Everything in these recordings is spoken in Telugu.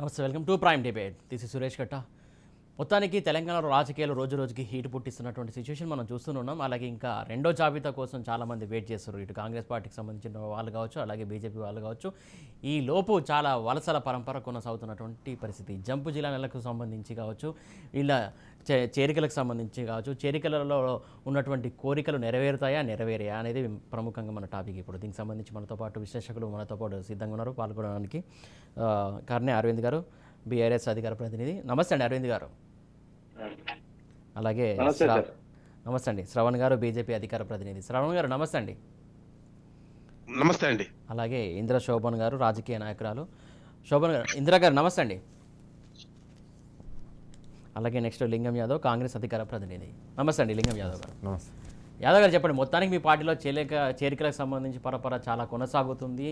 నమస్తే, welcome to prime debate. This is Suresh కట్ట. మొత్తానికి తెలంగాణలో రాజకీయాలు రోజు రోజుకి హీట్ పుట్టిస్తున్నటువంటి సిచ్యువేషన్ మనం చూస్తున్నాం. అలాగే ఇంకా రెండో జాబితా కోసం చాలామంది వెయిట్ చేస్తారు. ఇటు కాంగ్రెస్ పార్టీకి సంబంధించిన వాళ్ళు కావచ్చు, అలాగే బీజేపీ వాళ్ళు కావచ్చు. ఈ లోపు చాలా వలసల పరంపర కొనసాగుతున్నటువంటి పరిస్థితి. జంపు జిల్లాలకు సంబంధించి కావచ్చు, వీళ్ళ చేరికలకు సంబంధించి కావచ్చు, చేరికలలో ఉన్నటువంటి కోరికలు నెరవేరుతాయా నెరవేరాయా అనేది ప్రముఖంగా మన టాపిక్. ఇప్పుడు దీనికి సంబంధించి మనతో పాటు విశ్లేషకులు మనతో పాటు సిద్ధంగా ఉన్నారు పాల్గొనడానికి. కర్ణే అరవింద్ గారు, బీఆర్ఎస్ అధికార ప్రతినిధి. నమస్తే అండి అరవింద్ గారు. అలాగే నమస్తే అండి శ్రవణ్ గారు, బీజేపీ అధికార ప్రతినిధి. శ్రవణ్ గారు నమస్తే అండి. నమస్తే అండి. అలాగే ఇందిరా శోభన్ గారు, రాజకీయ నాయకురాలు. శోభన్ గారు, ఇందిరా గారు నమస్తే అండి. అలాగే నెక్స్ట్ లింగం యాదవ్, కాంగ్రెస్ అధికార ప్రతినిధి. నమస్తే అండి లింగం యాదవ్ గారు. నమస్తే. యాదవ్ గారు చెప్పండి, మొత్తానికి మీ పార్టీలో చేరికలకు సంబంధించి పరపర చాలా కొనసాగుతుంది.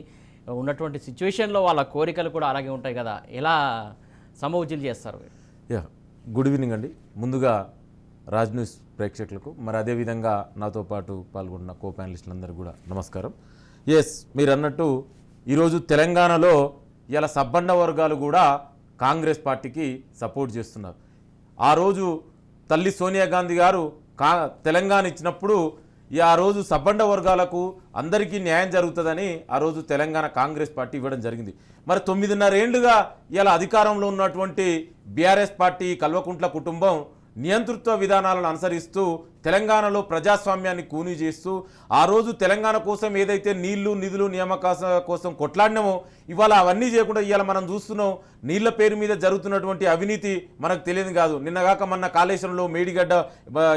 ఉన్నటువంటి సిచ్యువేషన్లో వాళ్ళ కోరికలు కూడా అలాగే ఉంటాయి కదా, ఎలా సమవుజ్జీలు చేస్తారు? గుడ్ ఈవినింగ్ అండి. ముందుగా రాజ్ న్యూస్ ప్రేక్షకులకు, మరి అదేవిధంగా నాతో పాటు పాల్గొన్న కో ప్యానలిస్టులందరూ కూడా నమస్కారం. మీరు అన్నట్టు ఈరోజు తెలంగాణలో ఇలా సబ్బండ వర్గాలు కూడా కాంగ్రెస్ పార్టీకి సపోర్ట్ చేస్తున్నారు. ఆ రోజు తల్లి సోనియా గాంధీ గారు తెలంగాణ ఇచ్చినప్పుడు ఆ రోజు సబ్బండ వర్గాలకు అందరికీ న్యాయం జరుగుతుందని ఆ రోజు తెలంగాణ కాంగ్రెస్ పార్టీ ఇవ్వడం జరిగింది. మరి 9.5 ఏళ్లుగా ఇలా అధికారంలో ఉన్నటువంటి బీఆర్ఎస్ పార్టీ కల్వకుంట్ల కుటుంబం నియంతృత్వ విధానాలను అనుసరిస్తూ తెలంగాణలో ప్రజాస్వామ్యాన్ని కూనీ చేస్తూ ఆ రోజు తెలంగాణ కోసం ఏదైతే నీళ్లు నిధులు నియామకాల కోసం కొట్లాడినామో ఇవాళ అవన్నీ చేయకుండా ఇవాళ మనం చూస్తున్నాం. నీళ్ల పేరు మీద జరుగుతున్నటువంటి అవినీతి మనకు తెలియదు కాదు. నిన్నగాక మొన్న కాళేశ్వరంలో మేడిగడ్డ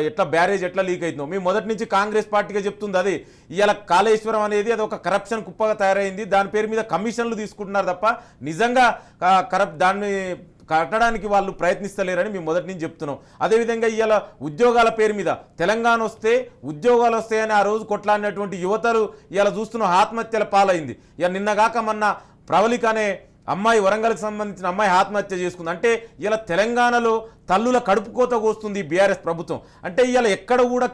ఎట్లా బ్యారేజ్ ఎట్లా లీక్ అవుతుందో మేము మొదటి నుంచి కాంగ్రెస్ పార్టీగా చెప్తుంది అదే. ఇవాళ కాళేశ్వరం అనేది అది ఒక కరప్షన్ కుప్పగా తయారైంది. దాని పేరు మీద కమిషన్లు తీసుకుంటున్నారు తప్ప నిజంగా దాన్ని కట్టడానికి వాళ్ళు ప్రయత్నిస్తలేరని మేము మొదటి నుంచి చెప్తున్నాం. అదేవిధంగా ఇవాళ ఉద్యోగాల పేరు మీద తెలంగాణ వస్తే ఉద్యోగాలు వస్తాయని ఆ రోజు కొట్లాడినటువంటి యువతలు ఇవాళ చూస్తున్నాం ఆత్మహత్యల పాలైంది. ఇక నిన్నగాక మొన్న ప్రవళిక అనే అమ్మాయి, వరంగల్కి సంబంధించిన అమ్మాయి ఆత్మహత్య చేసుకుంది. అంటే ఇలా తెలంగాణలో తల్లుల కడుపు కోత కోస్తుంది బీఆర్ఎస్ ప్రభుత్వం. అంటే ఇవాళ ఎక్కడ కూడా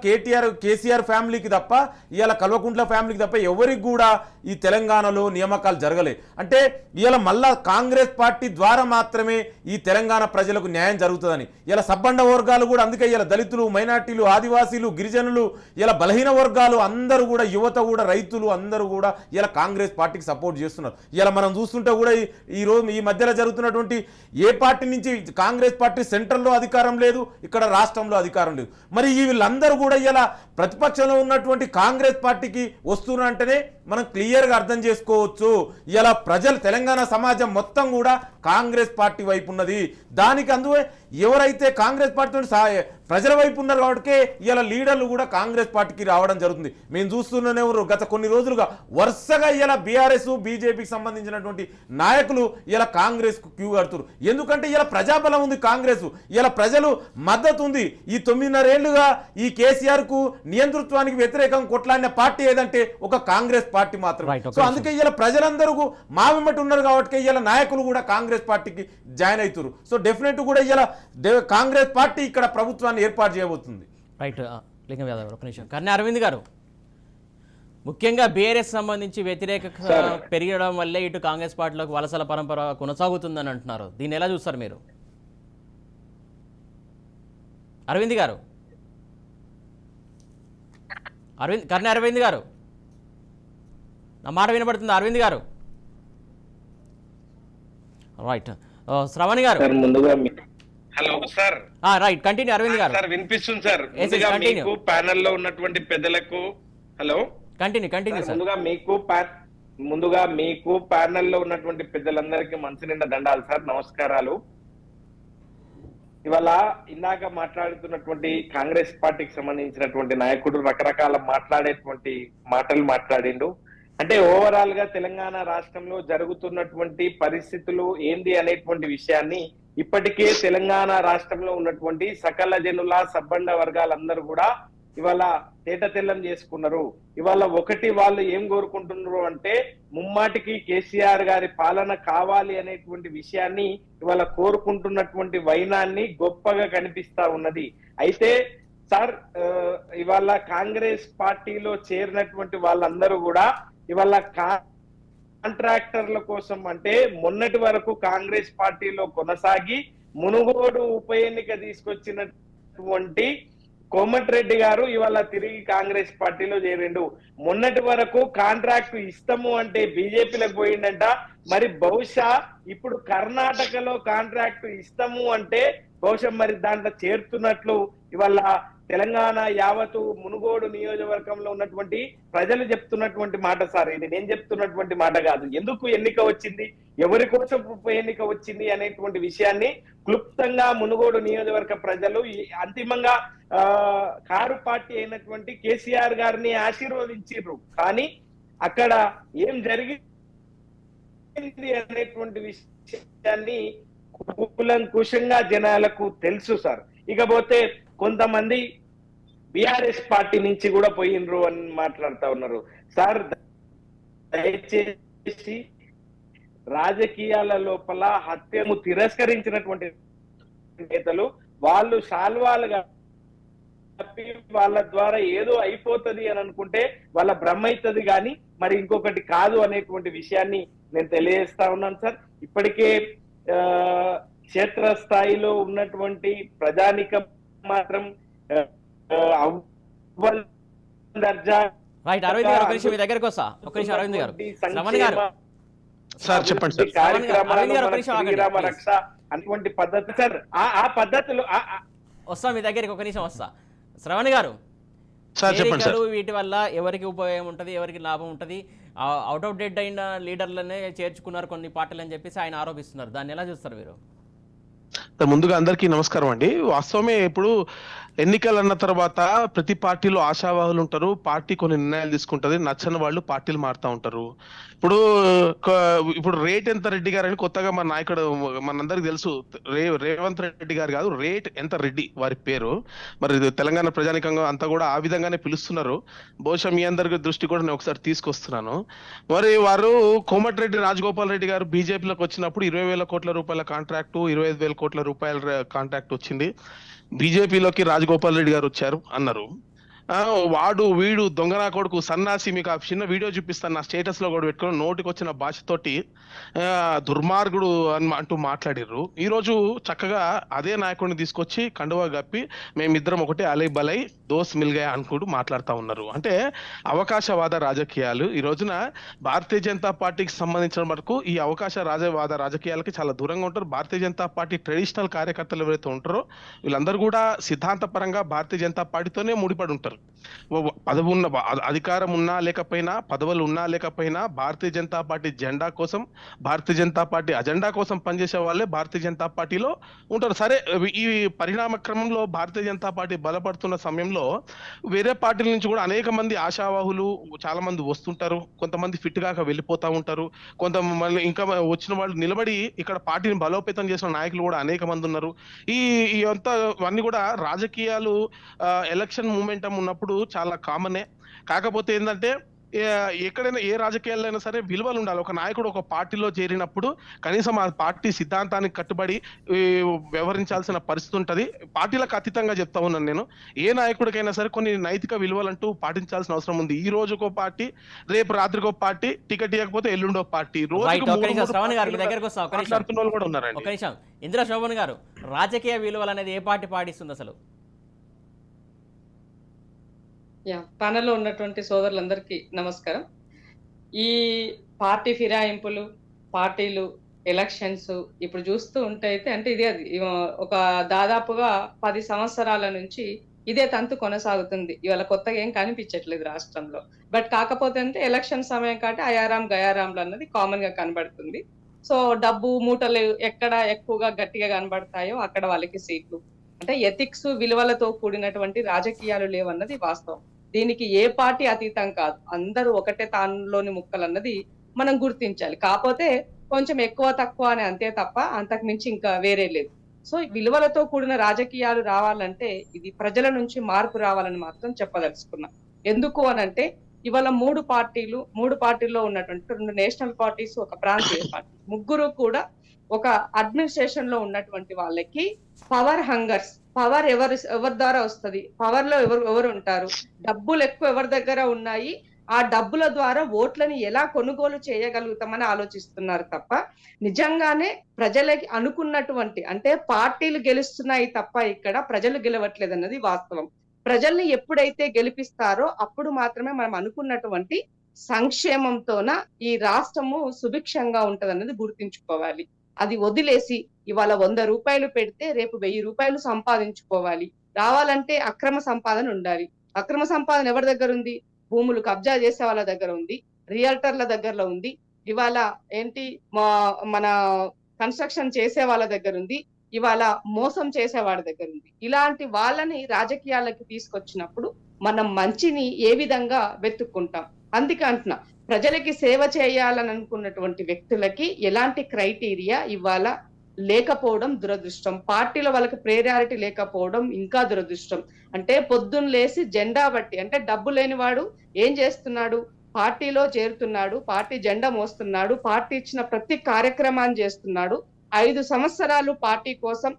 కేసీఆర్ ఫ్యామిలీకి తప్ప ఇవాళ కల్వకుంట్ల ఫ్యామిలీకి తప్ప ఎవరికి కూడా ఈ తెలంగాణలో నియామకాలు జరగలే. అంటే ఇవాళ మళ్ళా కాంగ్రెస్ పార్టీ ద్వారా మాత్రమే ఈ తెలంగాణ ప్రజలకు న్యాయం జరుగుతుందని ఇలా సబ్బండ వర్గాలు కూడా, అందుకే ఇలా దళితులు, మైనార్టీలు, ఆదివాసీలు, గిరిజనులు, ఇలా బలహీన వర్గాలు అందరూ కూడా, యువత కూడా, రైతులు అందరూ కూడా ఇలా కాంగ్రెస్ పార్టీకి సపోర్ట్ చేస్తున్నారు. ఇలా మనం చూస్తుంటే కూడా ఈ మధ్యలో జరుగుతున్నటువంటి ఏ పార్టీ నుంచి కాంగ్రెస్ పార్టీ సెంట్రల్ అధికారం లేదు, ఇక్కడ రాష్ట్రంలో అధికారం లేదు. మరి వీళ్ళందరూ కూడా ఇలా ప్రతిపక్షంలో ఉన్నటువంటి కాంగ్రెస్ పార్టీకి వస్తున్నారంటేనే మనం క్లియర్గా అర్థం చేసుకోవచ్చు. ఇలా ప్రజలు, తెలంగాణ సమాజం మొత్తం కూడా కాంగ్రెస్ పార్టీ వైపు ఉన్నది. దానికి అందువే ఎవరైతే కాంగ్రెస్ పార్టీతో ప్రజల వైపు ఉన్నారు కాబట్టి ఇలా లీడర్లు కూడా కాంగ్రెస్ పార్టీకి రావడం జరుగుతుంది. మేము చూస్తూనే గత కొన్ని రోజులుగా వరుసగా ఇలా బీఆర్ఎస్, బీజేపీకి సంబంధించినటువంటి నాయకులు ఇలా కాంగ్రెస్ కు క్యూ కడుతున్నారు. ఎందుకంటే ఇలా ప్రజాబలం ఉంది, కాంగ్రెస్ ఇలా ప్రజలు మద్దతు ఉంది. ఈ 9.5 ఏళ్లుగా ఈ కేసీఆర్ కు నియంతృత్వానికి వ్యతిరేకంగా కొట్లాడిన పార్టీ ఏదంటే ఒక కాంగ్రెస్ పార్టీ మాత్రమే. సో అందుకే ఇలా ప్రజలందరూ మా వెంబటి ఉన్నారు కాబట్టి ఇలా నాయకులు కూడా కాంగ్రెస్ పార్టీకి జాయిన్ అవుతారు. సో డెఫినెట్ కూడా ఇలా కాంగ్రెస్ పార్టీ ఇక్కడ ప్రభుత్వాన్ని ఏర్పాటు చేయబోతుంది. రైట్ లింగం యాదవ్, ఒక నిమిషం. కర్ణే అరవింద్ గారు, ముఖ్యంగా బీఆర్ఎస్ సంబంధించి వ్యతిరేక పెరగడం వల్లే ఇటు కాంగ్రెస్ పార్టీలోకి వలసల పరంపర కొనసాగుతుందని అంటున్నారు. దీన్ని ఎలా చూస్తారు మీరు? అరవింద్ గారు, కర్ణే అరవింద్ గారు, నా మాట వినబడుతుంది? అరవింద్ గారు, రైట్. శ్రవణ్ గారు, hello sir. Right, continue Aravind గారు. సార్ వినిపిస్తుంది సార్. మీకు ప్యానెల్ లో ఉన్నటువంటి పెద్దలకు హలో, కంటిన్యూ సార్. ముందుగా మీకు ప్యానెల్ లో ఉన్నటువంటి పెద్దలందరికీ మనసు నిండా దండాలు సార్, నమస్కారాలు. ఇవాళ ఇందాక మాట్లాడుతున్నటువంటి కాంగ్రెస్ పార్టీకి సంబంధించినటువంటి నాయకుడు రకరకాల మాట్లాడేటువంటి మాటలు మాట్లాడిండు. అంటే ఓవరాల్ గా తెలంగాణ రాష్ట్రంలో జరుగుతున్నటువంటి పరిస్థితులు ఏంది అనేటువంటి విషయాన్ని ఇప్పటికే తెలంగాణ రాష్ట్రంలో ఉన్నటువంటి సకల జనుల సబ్బండ వర్గాలందరూ కూడా ఇవాళ తేటతెల్లం చేసుకున్నారు. ఇవాళ ఒకటి వాళ్ళు ఏం కోరుకుంటున్నారు అంటే ముమ్మాటికి కేసీఆర్ గారి పాలన కావాలి అనేటువంటి విషయాన్ని ఇవాళ కోరుకుంటున్నటువంటి వైనాన్ని గొప్పగా కనిపిస్తా ఉన్నది. అయితే సార్ ఇవాళ కాంగ్రెస్ పార్టీలో చేరినటువంటి వాళ్ళందరూ కూడా ఇవాళ కాంట్రాక్టర్ల కోసం అంటే మొన్నటి వరకు కాంగ్రెస్ పార్టీలో కొనసాగి మునుగోడు ఉప ఎన్నిక తీసుకొచ్చినటువంటి కోమటిరెడ్డి గారు ఇవాళ తిరిగి కాంగ్రెస్ పార్టీలో చేరిండు. మొన్నటి వరకు కాంట్రాక్ట్ ఇస్తాము అంటే బీజేపీలకు పోయిందంట. మరి బహుశా ఇప్పుడు కర్ణాటకలో కాంట్రాక్ట్ ఇస్తాము అంటే బహుశా మరి దాంట్లో చేరుతున్నట్లు ఇవాళ తెలంగాణ యావత్తు మునుగోడు నియోజకవర్గంలో ఉన్నటువంటి ప్రజలు చెప్తున్నటువంటి మాట సార్. ఇది నేను చెప్తున్నటువంటి మాట కాదు. ఎందుకు ఎన్నిక వచ్చింది, ఎవరి కోసం ఉప ఎన్నిక వచ్చింది అనేటువంటి విషయాన్ని క్లుప్తంగా మునుగోడు నియోజకవర్గ ప్రజలు అంతిమంగా కారు పార్టీ అయినటువంటి కేసీఆర్ గారిని ఆశీర్వదించారు. కానీ అక్కడ ఏం జరిగింది అనేటువంటి విషయాన్ని కూలంకుషంగా జనాలకు తెలుసు సార్. ఇకపోతే కొంతమంది బిఆర్ఎస్ పార్టీ నుంచి కూడా పోయినరు అని మాట్లాడుతా ఉన్నారు. సార్ దయచేసి రాజకీయాల లోపల హత్యను తిరస్కరించినటువంటి నేతలు వాళ్ళు శాల్వాలుగా వాళ్ళ ద్వారా ఏదో అయిపోతుంది అని అనుకుంటే వాళ్ళ భ్రమ అవుతుంది కానీ మరి ఇంకొకటి కాదు అనేటువంటి విషయాన్ని నేను తెలియజేస్తా ఉన్నాను సార్. ఇప్పటికే క్షేత్రస్థాయిలో ఉన్నటువంటి ప్రజానికం మాత్రం రైట్. అరవింద్ గారు ఒక నిమిషం మీ దగ్గరకు వస్తా. ఒక నిమిషం అరవింద్ గారు. శ్రవణ్ గారు సార్ చెప్పండి సార్. కార్యక్రమాల రక్ష అటువంటి పద్ధతి సార్. ఆ పద్ధతిలో వస్తా మీ దగ్గరికి, ఒక నిమిషం వస్తా. శ్రవణ్ గారు, వీటి వల్ల ఎవరికి ఉపయోగం ఉంటుంది, ఎవరికి లాభం ఉంటుంది? అవుట్ ఆఫ్ డేట్ అయిన లీడర్లనే చేర్చుకున్నారు కొన్ని పార్టీలు అని చెప్పేసి ఆయన ఆరోపిస్తున్నారు. దాన్ని ఎలా చూస్తారు మీరు? ముందుగా అందరికీ నమస్కారం అండి. వాస్తవమే, ఇప్పుడు ఎన్నికలు అన్న తర్వాత ప్రతి పార్టీలో ఆశావాహులు ఉంటారు. పార్టీ కొన్ని నిర్ణయాలు తీసుకుంటది, నచ్చని వాళ్ళు పార్టీలు మారుతూ ఉంటారు. ఇప్పుడు రేట్ ఎంత రెడ్డి గారు అని కొత్తగా మన నాయకుడు మనందరికి తెలుసు, రేవంత్ రెడ్డి గారు కాదు, రేట్ ఎంత రెడ్డి వారి పేరు. మరి తెలంగాణ ప్రజానికంగా అంతా కూడా ఆ విధంగానే పిలుస్తున్నారు. బహుశా మీ అందరికి దృష్టి కూడా నేను ఒకసారి తీసుకొస్తున్నాను. మరి వారు కోమటిరెడ్డి రాజగోపాల్ రెడ్డి గారు బీజేపీలోకి వచ్చినప్పుడు 20,000 కోట్ల రూపాయల కాంట్రాక్టు, 25,000 కోట్ల రూపాయల కాంట్రాక్ట్ వచ్చింది. బీజేపీలోకి రాజగోపాల్ రెడ్డి గారు వచ్చారు అన్నారు. వాడు వీడు దొంగనా కొడుకు సన్నాసి, మీకు ఆ చిన్న వీడియో చూపిస్తాను, నా స్టేటస్ లో కూడా పెట్టుకుని నోటికి వచ్చిన భాషతోటి దుర్మార్గుడు అని అంటూ మాట్లాడిర్రు. ఈ రోజు చక్కగా అదే నాయకుడిని తీసుకొచ్చి కండువా కప్పి మేమిద్దరం ఒకటే అలై బలై దోస్ మిల్గాయ అనుకుంటూ మాట్లాడుతూ ఉన్నారు. అంటే అవకాశవాద రాజకీయాలు. ఈ రోజున భారతీయ జనతా పార్టీకి సంబంధించిన వరకు ఈ అవకాశవాద రాజకీయాలకి చాలా దూరంగా ఉంటారు. భారతీయ జనతా పార్టీ ట్రెడిషనల్ కార్యకర్తలు ఎవరైతే ఉంటారో వీళ్ళందరూ కూడా సిద్ధాంతపరంగా భారతీయ జనతా పార్టీతోనే ముడిపడి ఉంటారు. పదవి ఉన్న అధికారం ఉన్నా లేకపోయినా, పదవులు ఉన్నా లేకపోయినా భారతీయ జనతా పార్టీ జెండా కోసం, భారతీయ జనతా పార్టీ అజెండా కోసం పనిచేసే వాళ్ళే భారతీయ జనతా పార్టీలో ఉంటారు. సరే, ఈ పరిణామ క్రమంలో భారతీయ జనతా పార్టీ బలపడుతున్న సమయంలో వేరే పార్టీల నుంచి కూడా అనేక మంది ఆశావాహులు చాలా మంది వస్తుంటారు. కొంతమంది ఫిట్ గాక వెళ్ళిపోతా ఉంటారు. కొంతమంది ఇంకా వచ్చిన వాళ్ళు నిలబడి ఇక్కడ పార్టీని బలోపేతం చేసిన నాయకులు కూడా అనేక మంది ఉన్నారు. ఈ అంతా అన్ని కూడా రాజకీయాలు ఎలక్షన్ మూమెంటం ఉన్నప్పుడు చాలా కామనే. కాకపోతే ఏంటంటే ఎక్కడైనా ఏ రాజకీయాల్లో అయినా సరే విలువలు ఉండాలి. ఒక నాయకుడు ఒక పార్టీలో చేరినప్పుడు కనీసం ఆ పార్టీ సిద్ధాంతానికి కట్టుబడి వ్యవహరించాల్సిన పరిస్థితి ఉంటుంది. పార్టీలకు అతీతంగా చెప్తా ఉన్నాను నేను. ఏ నాయకుడికైనా సరే కొన్ని నైతిక విలువలంటూ పాటించాల్సిన అవసరం ఉంది. ఈ రోజుకో పార్టీ, రేపు రాత్రికో పార్టీ, టికెట్ ఇవ్వకపోతే ఎల్లుండో పార్టీ. మాట్లాడుతున్న కూడా ఉన్నారండి. ఒక నిమిషం ఇందిరా శోభన్ గారు, రాజకీయ విలువలు అనేది ఏ పార్టీ పాటిస్తుంది అసలు? ప్యానెల్లో ఉన్నటువంటి సోదరులందరికీ నమస్కారం. ఈ పార్టీ ఫిరాయింపులు, పార్టీలు, ఎలక్షన్స్ ఇప్పుడు చూస్తూ ఉంటే అయితే అంటే ఇది ఒక దాదాపుగా 10 సంవత్సరాల నుంచి ఇదే తంతు కొనసాగుతుంది. ఇవాళ కొత్తగా ఏం కనిపించట్లేదు రాష్ట్రంలో. బట్ కాకపోతే అంటే ఎలక్షన్ సమయం కాబట్టి అయారాం గయారాంలు అన్నది కామన్ గా కనబడుతుంది. సో డబ్బు మూటలు ఎక్కడ ఎక్కువగా గట్టిగా కనబడతాయో అక్కడ వాళ్ళకి సీట్లు. అంటే ఎథిక్స్, విలువలతో కూడినటువంటి రాజకీయాలు లేవన్నది వాస్తవం. దీనికి ఏ పార్టీ అతీతం కాదు. అందరూ ఒకటే తానులోని ముక్కలు అన్నది మనం గుర్తించాలి. కాకపోతే కొంచెం ఎక్కువ తక్కువ అని అంతే తప్ప అంతకు మించి ఇంకా వేరే లేదు. సో విలువలతో కూడిన రాజకీయాలు రావాలంటే ఇది ప్రజల నుంచి మార్పు రావాలని మాత్రం చెప్పదలుచుకున్నా. ఎందుకు అనంటే ఇవాళ 3 పార్టీల్లో ఉన్నటువంటి 2 నేషనల్ పార్టీస్, ఒక ప్రాంతీయ పార్టీ, ముగ్గురు కూడా ఒక అడ్మినిస్ట్రేషన్ లో ఉన్నటువంటి వాళ్ళకి పవర్ హంగర్స్. పవర్ ఎవరి ద్వారా వస్తుంది, పవర్ లో ఎవరు ఉంటారు, డబ్బులు ఎక్కువ ఎవరి దగ్గర ఉన్నాయి, ఆ డబ్బుల ద్వారా ఓట్లని ఎలా కొనుగోలు చేయగలుగుతామని ఆలోచిస్తున్నారు తప్ప నిజంగానే ప్రజలకి అనుకున్నటువంటి అంటే పార్టీలు గెలుస్తున్నాయి తప్ప ఇక్కడ ప్రజలు గెలవట్లేదు అన్నది వాస్తవం. ప్రజల్ని ఎప్పుడైతే గెలిపిస్తారో అప్పుడు మాత్రమే మనం అనుకున్నటువంటి సంక్షేమంతోన ఈ రాష్ట్రము సుభిక్షంగా ఉంటదన్నది గుర్తించుకోవాలి. అది వదిలేసి ఇవాళ 100 రూపాయలు పెడితే రేపు 1000 రూపాయలు సంపాదించుకోవాలి. రావాలంటే అక్రమ సంపాదన ఉండాలి. అక్రమ సంపాదన ఎవరి దగ్గర ఉంది? భూములు కబ్జా చేసే వాళ్ళ దగ్గర ఉంది, రియల్టర్ల దగ్గరలో ఉంది, ఇవాళ ఏంటి మన కన్స్ట్రక్షన్ చేసే వాళ్ళ దగ్గర ఉంది, ఇవాళ మోసం చేసే వాళ్ళ దగ్గర ఉంది. ఇలాంటి వాళ్ళని రాజకీయాలకి తీసుకొచ్చినప్పుడు మనం మంచిని ఏ విధంగా వెతుక్కుంటాం? అందుకే అంటున్నా, ప్రజలకి సేవ చేయాలని అనుకున్నటువంటి వ్యక్తులకి ఎలాంటి క్రైటీరియా ఇవాళ లేకపోవడం దురదృష్టం. పార్టీలో వాళ్ళకి ప్రియారిటీ లేకపోవడం ఇంకా దురదృష్టం. అంటే పొద్దున్న లేసి జెండా బట్టి, అంటే డబ్బు లేనివాడు ఏం చేస్తున్నాడు? పార్టీలో చేరుతున్నాడు, పార్టీ జెండా మోస్తున్నాడు, పార్టీ ఇచ్చిన ప్రతి కార్యక్రమాన్ని చేస్తున్నాడు. 5 సంవత్సరాలు పార్టీ కోసం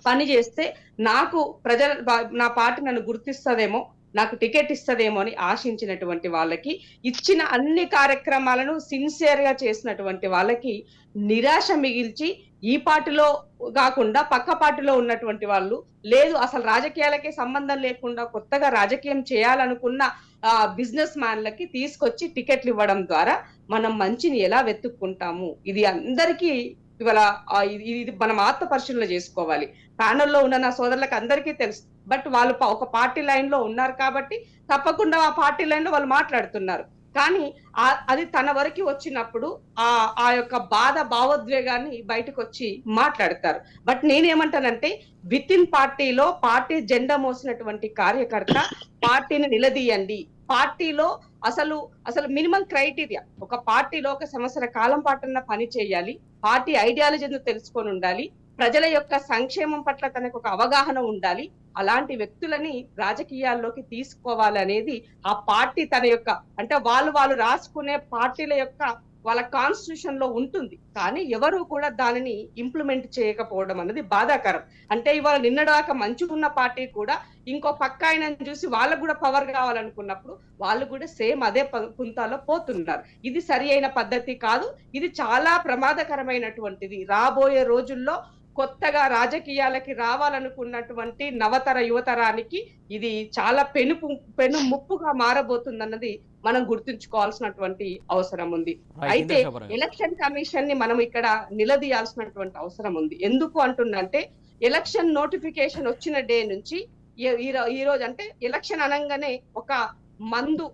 పని చేస్తే నాకు నా పార్టీ నన్ను గుర్తిస్తదేమో, నాకు టికెట్ ఇస్తదేమో అని ఆశించినటువంటి వాళ్ళకి, ఇచ్చిన అన్ని కార్యక్రమాలను సిన్సియర్ గా చేసినటువంటి వాళ్ళకి నిరాశ మిగిల్చి ఈ పార్టీలో కాకుండా పక్క పార్టీలో ఉన్నటువంటి వాళ్ళు, లేదు అసలు రాజకీయాలకే సంబంధం లేకుండా కొత్తగా రాజకీయం చేయాలనుకున్న బిజినెస్ మ్యాన్లకి తీసుకొచ్చి టికెట్లు ఇవ్వడం ద్వారా మనం మంచిని ఎలా వెతుక్కుంటాము? ఇది అందరికీ ఇవాళ ఇది మనం ఆత్మ పరిశీలన చేసుకోవాలి. ప్యానెల్లో ఉన్న నా సోదరులకు అందరికీ తెలుసు. బట్ వాళ్ళు ఒక పార్టీ లైన్ లో ఉన్నారు కాబట్టి తప్పకుండా ఆ పార్టీ లైన్ లో వాళ్ళు మాట్లాడుతున్నారు. కానీ అది తన వరకు వచ్చినప్పుడు ఆ యొక్క బాధ భావోద్వేగాన్ని బయటకు వచ్చి మాట్లాడతారు. బట్ నేనేమంటానంటే, విత్ ఇన్ పార్టీలో పార్టీ జెండా మోసినటువంటి కార్యకర్త పార్టీని నిలదీయండి. పార్టీలో అసలు మినిమం క్రైటీరియా, ఒక పార్టీలో 1 సంవత్సర కాలం పాటున్న పని చేయాలి, పార్టీ ఐడియాలజీని తెలుసుకొని ఉండాలి, ప్రజల యొక్క సంక్షేమం పట్ల తనకు ఒక అవగాహన ఉండాలి. అలాంటి వ్యక్తులని రాజకీయాల్లోకి తీసుకోవాలనేది ఆ పార్టీ తన యొక్క, అంటే వాళ్ళు రాసుకునే పార్టీల యొక్క వాళ్ళ కాన్స్టిట్యూషన్ లో ఉంటుంది. కానీ ఎవరు కూడా దానిని ఇంప్లిమెంట్ చేయకపోవడం అనేది బాధాకరం. అంటే ఇవాళ నిన్నడాక మంచిగున్న పార్టీ కూడా ఇంకో పక్క ఆయనను చూసి వాళ్ళకు కూడా పవర్ కావాలనుకున్నప్పుడు వాళ్ళు కూడా సేమ్ అదే పుంతాలో పోతున్నారు. ఇది సరి అయిన పద్ధతి కాదు. ఇది చాలా ప్రమాదకరమైనటువంటిది. రాబోయే రోజుల్లో కొత్తగా రాజకీయాలకి రావాలనుకున్నటువంటి నవతర యువతరానికి ఇది చాలా పెను ముప్పుగా మారబోతుందన్నది మనం గుర్తుంచుకోవాల్సినటువంటి అవసరం ఉంది. అయితే ఎలక్షన్ కమిషన్ ని మనం ఇక్కడ నిలదీయాల్సినటువంటి అవసరం ఉంది. ఎందుకు అంటుందంటే, ఎలక్షన్ నోటిఫికేషన్ వచ్చిన డే నుంచి ఈ రోజు, అంటే ఎలక్షన్ అనగానే ఒక మందు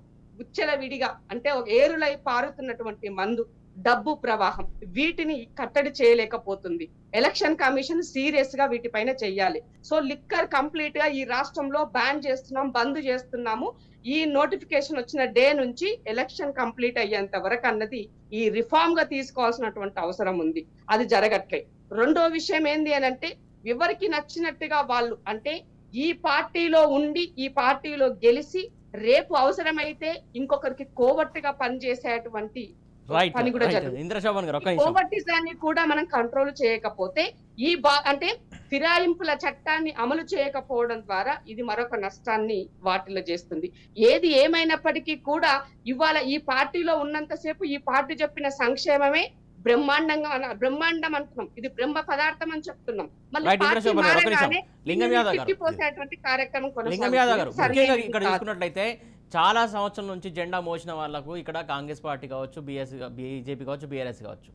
విడిగా, అంటే ఒక ఏరులై పారుతున్నటువంటి మందు, డబ్బు ప్రవాహం, వీటిని కట్టడి చేయలేకపోతుంది. ఎలక్షన్ కమిషన్ సీరియస్ గా వీటిపైన చెయ్యాలి. సో లిక్కర్ కంప్లీట్ గా ఈ రాష్ట్రంలో బ్యాన్ చేస్తున్నాం, బంద్ చేస్తున్నాము. ఈ నోటిఫికేషన్ వచ్చిన డే నుంచి ఎలక్షన్ కంప్లీట్ అయ్యేంత వరకు అన్నది ఈ రిఫార్మ్ గా తీసుకోవాల్సినటువంటి అవసరం ఉంది. అది జరగట్లేదు. రెండో విషయం ఏంది అని అంటే, ఎవరికి నచ్చినట్టుగా వాళ్ళు, అంటే ఈ పార్టీలో ఉండి ఈ పార్టీలో గెలిచి రేపు అవసరమైతే ఇంకొకరికి కోవట్టుగా పనిచేసేటువంటి పని కూడా జరుగుతుంది. కోవర్టిజాన్ని కూడా మనం కంట్రోల్ చేయకపోతే అంటే ఫిరాయింపుల చట్టాన్ని అమలు చేయకపోవడం ద్వారా ఇది మరొక నష్టాన్ని వాటిల్లో చేస్తుంది. ఏది ఏమైనప్పటికీ కూడా ఇవాళ ఈ పార్టీలో ఉన్నంతసేపు ఈ పార్టీ చెప్పిన సంక్షేమమే బ్రహ్మాండం అంటున్నాం, ఇది బ్రహ్మ పదార్థం అని చెప్తున్నాం. మళ్ళీ కార్యక్రమం ఇక్కడ చూసుకున్నట్లయితే చాలా సంవత్సరం నుంచి జెండా మోసిన వాళ్లకు ఇక్కడ కాంగ్రెస్ పార్టీ కావచ్చు, బీజేపీ కావచ్చు, బీఆర్ఎస్ కావచ్చు,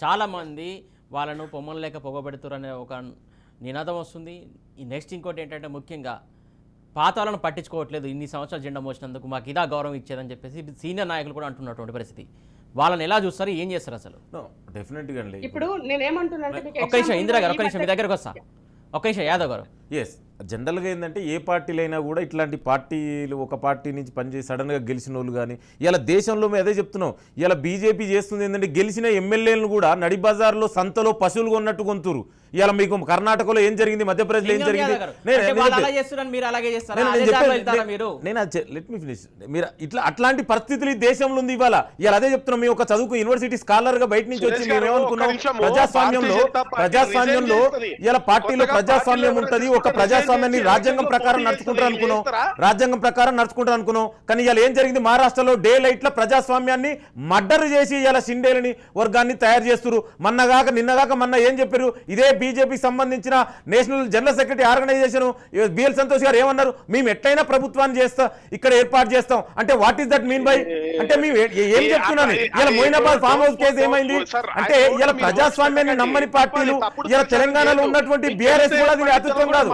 చాలామంది వాళ్ళను పొమ్మలేక పొగబెడుతురు అనే ఒక నినాదం వస్తుంది. ఈ నెక్స్ట్ ఇంకోటి ఏంటంటే, ముఖ్యంగా పాత వాళ్ళను పట్టించుకోవట్లేదు, ఇన్ని సంవత్సరాలు జెండా మోసినందుకు మాకు ఇదా గౌరవం ఇచ్చేదని చెప్పేసి సీనియర్ నాయకులు కూడా అంటున్నటువంటి పరిస్థితి. వాళ్ళని ఎలా చూస్తారు, ఏం చేస్తారు అసలు? డెఫినెట్గా అండి. ఇప్పుడు నేనేమంటున్నాను, ఒక్క నిమిషం ఇందిరా గారు, ఒక్క నిమిషం మీ దగ్గరకు వస్తా, ఒక్క నిమిషం యాదవ్ గారు. ఎస్, జనరల్గా ఏంటంటే ఏ పార్టీలైనా కూడా ఇట్లాంటి పార్టీలు, ఒక పార్టీ నుంచి పనిచేసి సడన్గా గెలిచిన వాళ్ళు కానీ, ఇలా దేశంలో మేము అదే చెప్తున్నాం, ఇలా బీజేపీ చేస్తుంది ఏంటంటే, గెలిచిన ఎమ్మెల్యేలను కూడా నడి బజార్లో సంతలో పశువులు కొన్నట్టు కొంతురు. ఇలా మీకు కర్ణాటకలో ఏం జరిగింది, మధ్యప్రదేశ్లో ఏం జరిగింది, లెట్ మీ ఫినిష్. మీరు ఇట్లా అట్లాంటి పరిస్థితులు ఈ దేశంలో ఉంది ఇవాళ. ఇలా అదే చెప్తున్నాం, మేము ఒక చదువుకు యూనివర్సిటీ స్కాలర్ గా బయట నుంచి వచ్చి మేము ఏమనుకున్నాం, ప్రజాస్వామ్యంలో ఇలా పార్టీలో ప్రజాస్వామ్యం ఉంటుంది, ఒక ప్రజాస్వామ్యం ప్రజాస్వామ్యాన్ని రాజ్యాంగం ప్రకారం నడుచుకుంటారు అనుకున్నాం, రాజ్యాంగం ప్రకారం నడుచుకుంటారు అనుకున్నాం. కానీ ఇలా ఏం జరిగింది, మహారాష్ట్రలో డే లైట్ల ప్రజాస్వామ్యాన్ని మర్డర్ చేసి ఇలా షిండేలని వర్గాన్ని తయారు చేస్తున్నారు. నిన్నగాక మొన్న ఏం చెప్పారు, ఇదే బీజేపీకి సంబంధించిన national general secretary organisation BL Santosh గారు ఏమన్నారు, మేము ఎట్లయినా ప్రభుత్వాన్ని చేస్తాం, ఇక్కడ ఏర్పాటు చేస్తాం. అంటే what is that mean by, అంటే మేము ఏం చెప్తున్నాను, ఇలా మొయినాబాద్ ఫామ్ హౌస్ కేసు ఏమైంది అంటే ఇలా ప్రజాస్వామ్యాన్ని నమ్మని పార్టీలు ఇలా తెలంగాణలో ఉన్నటువంటి బీఆర్ఎస్ కూడా దీని అతృత్వం కాదు.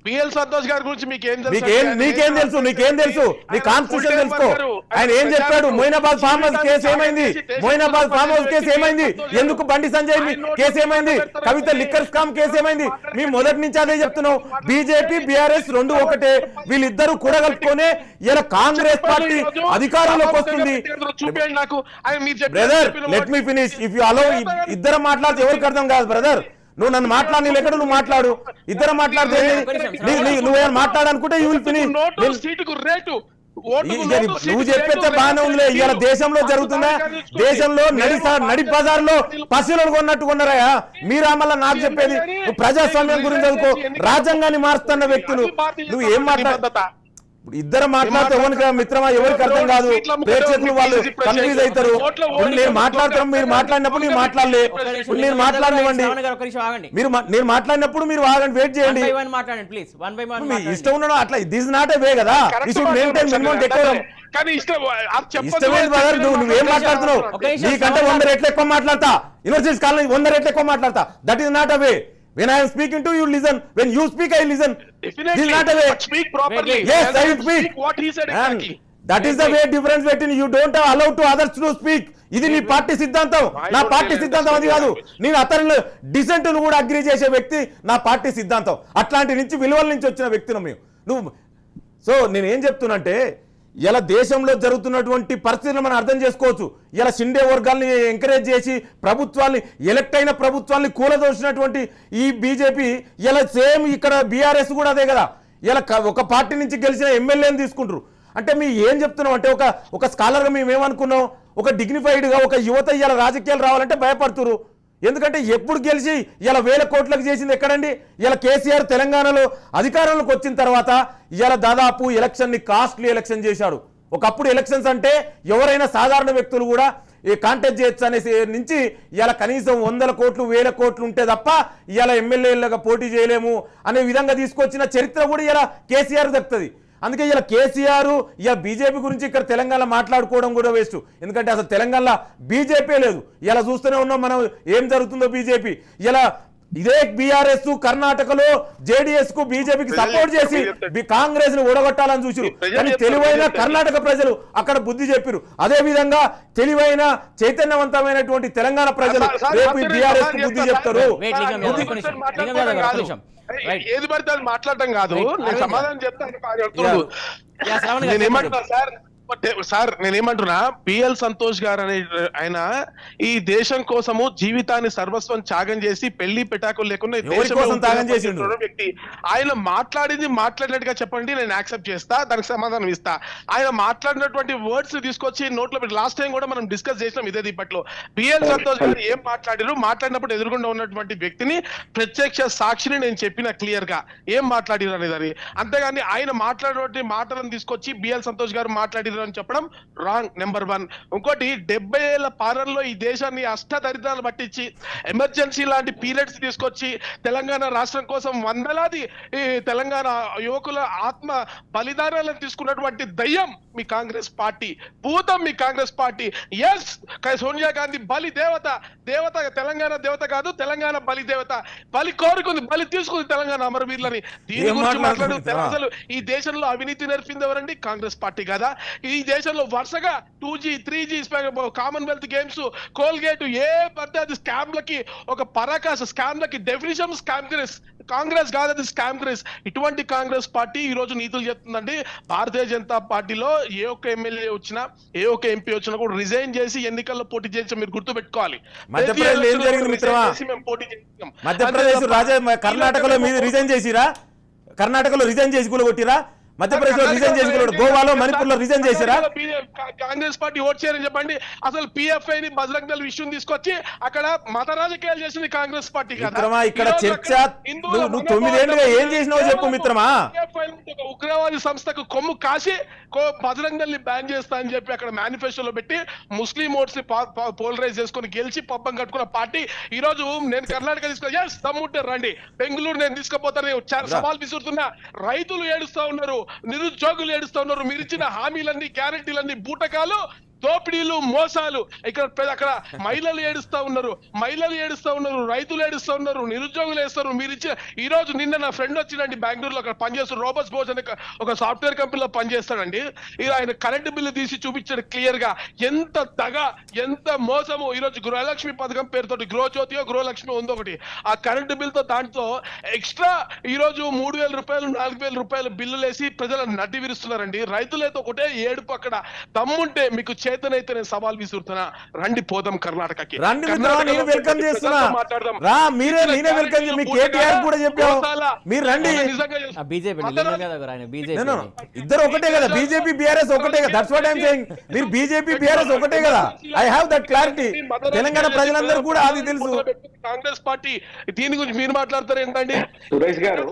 బిఎల్ సంతోష్ గారి గురించి నీకేం తెలుసు, నీ కాన్స్టిట్యూషన్ తెలుసుకో. ఆయన ఏం చెప్పాడు, మొయినాబాద్ ఫామ్ హౌస్ కేసు ఏమైంది, మొయినాబాద్ ఫామ్ హౌస్ కేసు ఏమైంది, ఎందుకు బండి సంజయ్ కేసు ఏమైంది, కవిత లిక్కర్ స్కామ్ కేసు ఏమైంది. మేము మొదటి నుంచి అదే చెప్తున్నాం, బీజేపీ బీఆర్ఎస్ రెండు ఒకటే, వీళ్ళిద్దరూ కూడా కలుపుకొని ఇలా కాంగ్రెస్ పార్టీ అధికారంలోకి వస్తుంది. Brother let me finish, if you allow. ఇద్దరు మాట్లాడితే ఎవరికి అర్థం కాదు బ్రదర్. నువ్వు నన్ను మాట్లాడి ఎక్కడ నువ్వు మాట్లాడు, ఇద్దరు మాట్లాడితే నువ్వేమైనా మాట్లాడాలనుకుంటే యూ విల్ ఫినిష్. నువ్వు చెప్పేస్తే బాగానే ఉందిలే. ఇవాళ దేశంలో జరుగుతున్నా, దేశంలో నడి బజార్లో పశువులను కొన్నట్టు కొన్నారా మీరు. మళ్ళీ నాకు చెప్పేది నువ్వు ప్రజాస్వామ్యం గురించి చదువుకో, రాజ్యాంగాన్ని మారుస్తున్న వ్యక్తులు నువ్వు ఏం మాట్లాడతా. ఇద్దరు మాట్లాడితే ఎవరికి మిత్రమా ఎవరికి అర్థం కాదు, ప్రేక్షకులు వాళ్ళు కన్ఫ్యూజ్ అవుతారు. నేను మాట్లాడతాను, మీరు మాట్లాడినప్పుడు నేను మాట్లాడలే, నేను మాట్లాడనివ్వండి. మీరు నేను మాట్లాడినప్పుడు మీరు ఆగండి, వెయిట్ చేయండి. ఇష్టం ఉండడం అట్లా దిస్ నాట్ ఏ వే కదా. నువ్వేం మాట్లాడుతున్నావు, నీకంటే 100 రెట్లు ఎక్కువ మాట్లాడతా, యూనివర్సిటీస్ కాలేజ్ 100 రెట్లు ఎక్కువ మాట్లాడతా. That is not a way. When I am speaking to you, listen. When you speak, I listen. Definitely. This is not a way. Speak properly. Yes, I will speak. What he said exactly. And that is the way difference between you don't allow to others to speak. ఇది నీ పార్టీ సిద్ధాంతం, నా పార్టీ సిద్ధాంతం అది కాదు. నేను అతను డిసెంట్ ను కూడా అగ్రీ చేసే వ్యక్తి నా పార్టీ సిద్ధాంతం. అట్లాంటి నుంచి విలువల నుంచి వచ్చిన వ్యక్తిని నువ్వు. సో నేను ఏం చెప్తున్నంటే ఇలా దేశంలో జరుగుతున్నటువంటి పరిస్థితులను మనం అర్థం చేసుకోవచ్చు. ఇలా షిండే వర్గాల్ని ఎంకరేజ్ చేసి ప్రభుత్వాన్ని, ఎలక్ట్ అయిన ప్రభుత్వాన్ని కూలదోసినటువంటి ఈ బీజేపీ ఇలా సేమ్ ఇక్కడ బీఆర్ఎస్ కూడా అదే కదా. ఇలా ఒక పార్టీ నుంచి గెలిచిన ఎమ్మెల్యేని తీసుకుంటారు. అంటే మీ ఏం చెప్తున్నాం అంటే ఒక స్కాలర్గా మేము ఏమనుకున్నాం, ఒక డిగ్నిఫైడ్గా ఒక యువత ఇలా రాజకీయాలు రావాలంటే భయపడుతున్నారు. ఎందుకంటే ఎప్పుడు గెలిచి ఇలా 1000 కోట్లకు చేసింది ఎక్కడండి. ఇలా కేసీఆర్ తెలంగాణలో అధికారంలోకి వచ్చిన తర్వాత ఇలా దాదాపు ఎలక్షన్ని కాస్ట్లీ ఎలక్షన్ చేశాడు. ఒకప్పుడు ఎలక్షన్స్ అంటే ఎవరైనా సాధారణ వ్యక్తులు కూడా కాంటెస్ట్ చేయొచ్చు అనేసి నుంచి ఇలా కనీసం 100 కోట్లు 1000 కోట్లు ఉంటే తప్ప ఇలా ఎమ్మెల్యేలుగా పోటీ చేయలేము అనే విధంగా తీసుకొచ్చిన చరిత్ర కూడా ఇలా కేసీఆర్ దక్కుతుంది. అందుకే ఇలా కేసీఆర్ ఇలా బీజేపీ గురించి ఇక్కడ తెలంగాణ మాట్లాడుకోవడం కూడా వేస్ట్. ఎందుకంటే అసలు తెలంగాణలో బీజేపీ లేదు. ఇలా చూస్తూనే ఉన్నాం మనం ఏం జరుగుతుందో. బీజేపీ ఇలా ఇదే బీఆర్ఎస్ కర్ణాటకలో జేడీఎస్ కు బీజేపీకి సపోర్ట్ చేసి కాంగ్రెస్ ని ఓడగొట్టాలని చూసారు. కానీ తెలివైన కర్ణాటక ప్రజలు అక్కడ బుద్ధి చెప్పారు. అదే విధంగా తెలివైన చైతన్యవంతమైనటువంటి తెలంగాణ ప్రజలు రేపు బీఆర్ఎస్ కు బుద్ధి చెప్తారు. ఏది పడితే అది మాట్లాడటం కాదు, నేను సమాధానం చెప్తాను. నేనేమంటున్నా సార్ నేనేమంటున్నా, బిఎల్ సంతోష్ గారు అనే ఆయన ఈ దేశం కోసము జీవితాన్ని సర్వస్వం త్యాగం చేసి పెళ్లి పెటాకులు లేకుండా వ్యక్తి. ఆయన మాట్లాడినట్టుగా చెప్పండి, నేను యాక్సెప్ట్ చేస్తా, దానికి సమాధానం ఇస్తా. ఆయన మాట్లాడినటువంటి వర్డ్స్ తీసుకొచ్చి నోట్లో పెట్టి లాస్ట్ టైం కూడా మనం డిస్కస్ చేసినాం ఇదే దీపట్లో. బిఎల్ సంతోష్ గారు ఏం మాట్లాడినప్పుడు ఎదురుకుండా ఉన్నటువంటి వ్యక్తిని ప్రత్యక్ష సాక్షిని నేను చెప్పిన క్లియర్ గా ఏం మాట్లాడిరు అనేది. అంతేగాని ఆయన మాట్లాడినటువంటి మాటలను తీసుకొచ్చి బిఎల్ సంతోష్ గారు మాట్లాడి అని చెప్పడం రాంగ్. నెంబర్ 1. ఇంకోటి 70 ఏళ్ల పాలనలో ఈ దేశాన్ని అష్టదరిద్రాలు పట్టించి ఎమర్జెన్సీ లాంటి పీరియడ్స్ తీసుకొచ్చి తెలంగాణ రాష్ట్రం కోసం వందలాది తెలంగాణ యువకుల ఆత్మ బలిదానాలను తీసుకున్నటువంటి దయ్యం మీ కాంగ్రెస్ పార్టీ, భూతం మీ కాంగ్రెస్ పార్టీ. ఎస్, సోనియా గాంధీ బలి దేవత, తెలంగాణ దేవత కాదు, తెలంగాణ బలి దేవత. బలి కోరుకుంది, బలి తీసుకుంది తెలంగాణ అమరవీరులని. దీని గురించి మాట్లాడు. అసలు ఈ దేశంలో అవినీతి నేర్పింది ఎవరండి? కాంగ్రెస్ పార్టీ కదా. ఈ దేశంలో వరుసగా 2G 3G Commonwealth games, Colgate, ఏ పడితే అది స్కామ్లకి ఒక పరాకాశ స్కామ్లకి డెఫినిషన్ కాంగ్రెస్ కాదు, అది స్కామ్గ్రెస్. ఇటువంటి కాంగ్రెస్ పార్టీ ఈ రోజు నీతులు చెప్తుందండి. భారతీయ జనతా పార్టీలో ఏ ఒక్క ఎమ్మెల్యే వచ్చినా, ఏ ఒక్క ఎంపీ వచ్చినా కూడా రిజైన్ చేసి ఎన్నికల్లో పోటీ చేసి మీరు గుర్తు పెట్టుకోవాలి. మధ్యప్రదేశ్ ఏం జరిగింది మిత్రమా? మధ్యప్రదేశ్ కర్ణాటకలో మీరు రిజైన్ చేసిరా? కర్ణాటకలో రిజైన్ చేసి కూలగొట్టిరా? మధ్యప్రదేశ్లో రిజైన్ చేసుకున్నాడు, గోవాలో మణిపూర్లో రిజైన్ చేశారా? కాంగ్రెస్ పార్టీ ఓట్ చేయరని చెప్పండి. అసలు PFI ని బజరంగ్ దళ్ విషయం తీసుకొచ్చి అక్కడ మత రాజకీయాలు చేసింది కాంగ్రెస్ పార్టీ కదా. మిత్రమా, ఇక్కడ చర్చ నువ్వు 9 ఏళ్ళుగా ఏం చేసినావో చెప్పు మిత్రమా. ఉగ్రవాది సంస్థకు కొమ్ము కాసి బజరంగ్ దళ్ ని బ్యాన్ చేస్తా అని చెప్పి అక్కడ మేనిఫెస్టోలో పెట్టి ముస్లిం ఓట్స్ ని పోలరైజ్ చేసుకుని గెలిచి పబ్బం కట్టుకున్న పార్టీ ఈ రోజు నేను కర్ణాటక తీసుకొని దమ్ముంటే రండి, బెంగళూరు నేను తీసుకుపోతాను సవాల్ విసురుతున్నా. రైతులు ఏడుస్తా ఉన్నారు, నిరుద్యోగులు ఏడుస్తా ఉన్నారు. మీరు ఇచ్చిన హామీలన్నీ గ్యారెంటీలన్నీ బూటకాలు, దోపిడీలు, మోసాలు. అక్కడ మహిళలు ఏడుస్తా ఉన్నారు, రైతులు ఏడుస్తా ఉన్నారు, నిరుద్యోగులు వేస్తారు. మీరు ఇచ్చే ఈ రోజు నిన్న నా ఫ్రెండ్ వచ్చిందండి బెంగళూరులో, అక్కడ పనిచేస్తారు, రోబోట్స్ బోస్ అనే ఒక సాఫ్ట్వేర్ కంపెనీలో పనిచేస్తాడండి. ఆయన కరెంట్ బిల్లు తీసి చూపించాడు క్లియర్ గా. ఎంత దగ, ఎంత మోసము. ఈ రోజు గృహలక్ష్మి పథకం పేరుతోటి గృహజ్యోతియో గృహలక్ష్మి ఉంది ఒకటి, ఆ కరెంటు బిల్తో దాంట్లో ఎక్స్ట్రా ఈ రోజు 3,000 రూపాయలు 4,000 రూపాయలు బిల్లులు వేసి ప్రజలను నడ్డి విరుస్తున్నారండి. రైతులైతే ఒకటే ఏడుపు. అక్కడ దమ్ముంటే మీకు చేతనైతే నేను సవాల్ విసురుతున్నా, రండి పోదాం కర్ణాటకకి. రండి మిత్రమా, నేను వెల్కమ్ చేస్తున్నా. రా, నేనే వెల్కమ్. మీ కేటీఆర్ కూడా చెప్పావు, మీరు రండి. బీజేపీ ఇద్దరు ఒకటే కదా, బీజేపీ బీఆర్ఎస్ ఒకటే కదా. That's what I am saying. మీరు బీజేపీ బీఆర్ఎస్ ఒకటే కదా. I have that clarity. Telangana ప్రజలందరూ కూడా అది తెలుసు. కాంగ్రెస్ పార్టీ దీని గురించి మీరు మాట్లాడతారు ఏంటండి సురేష్ గారు?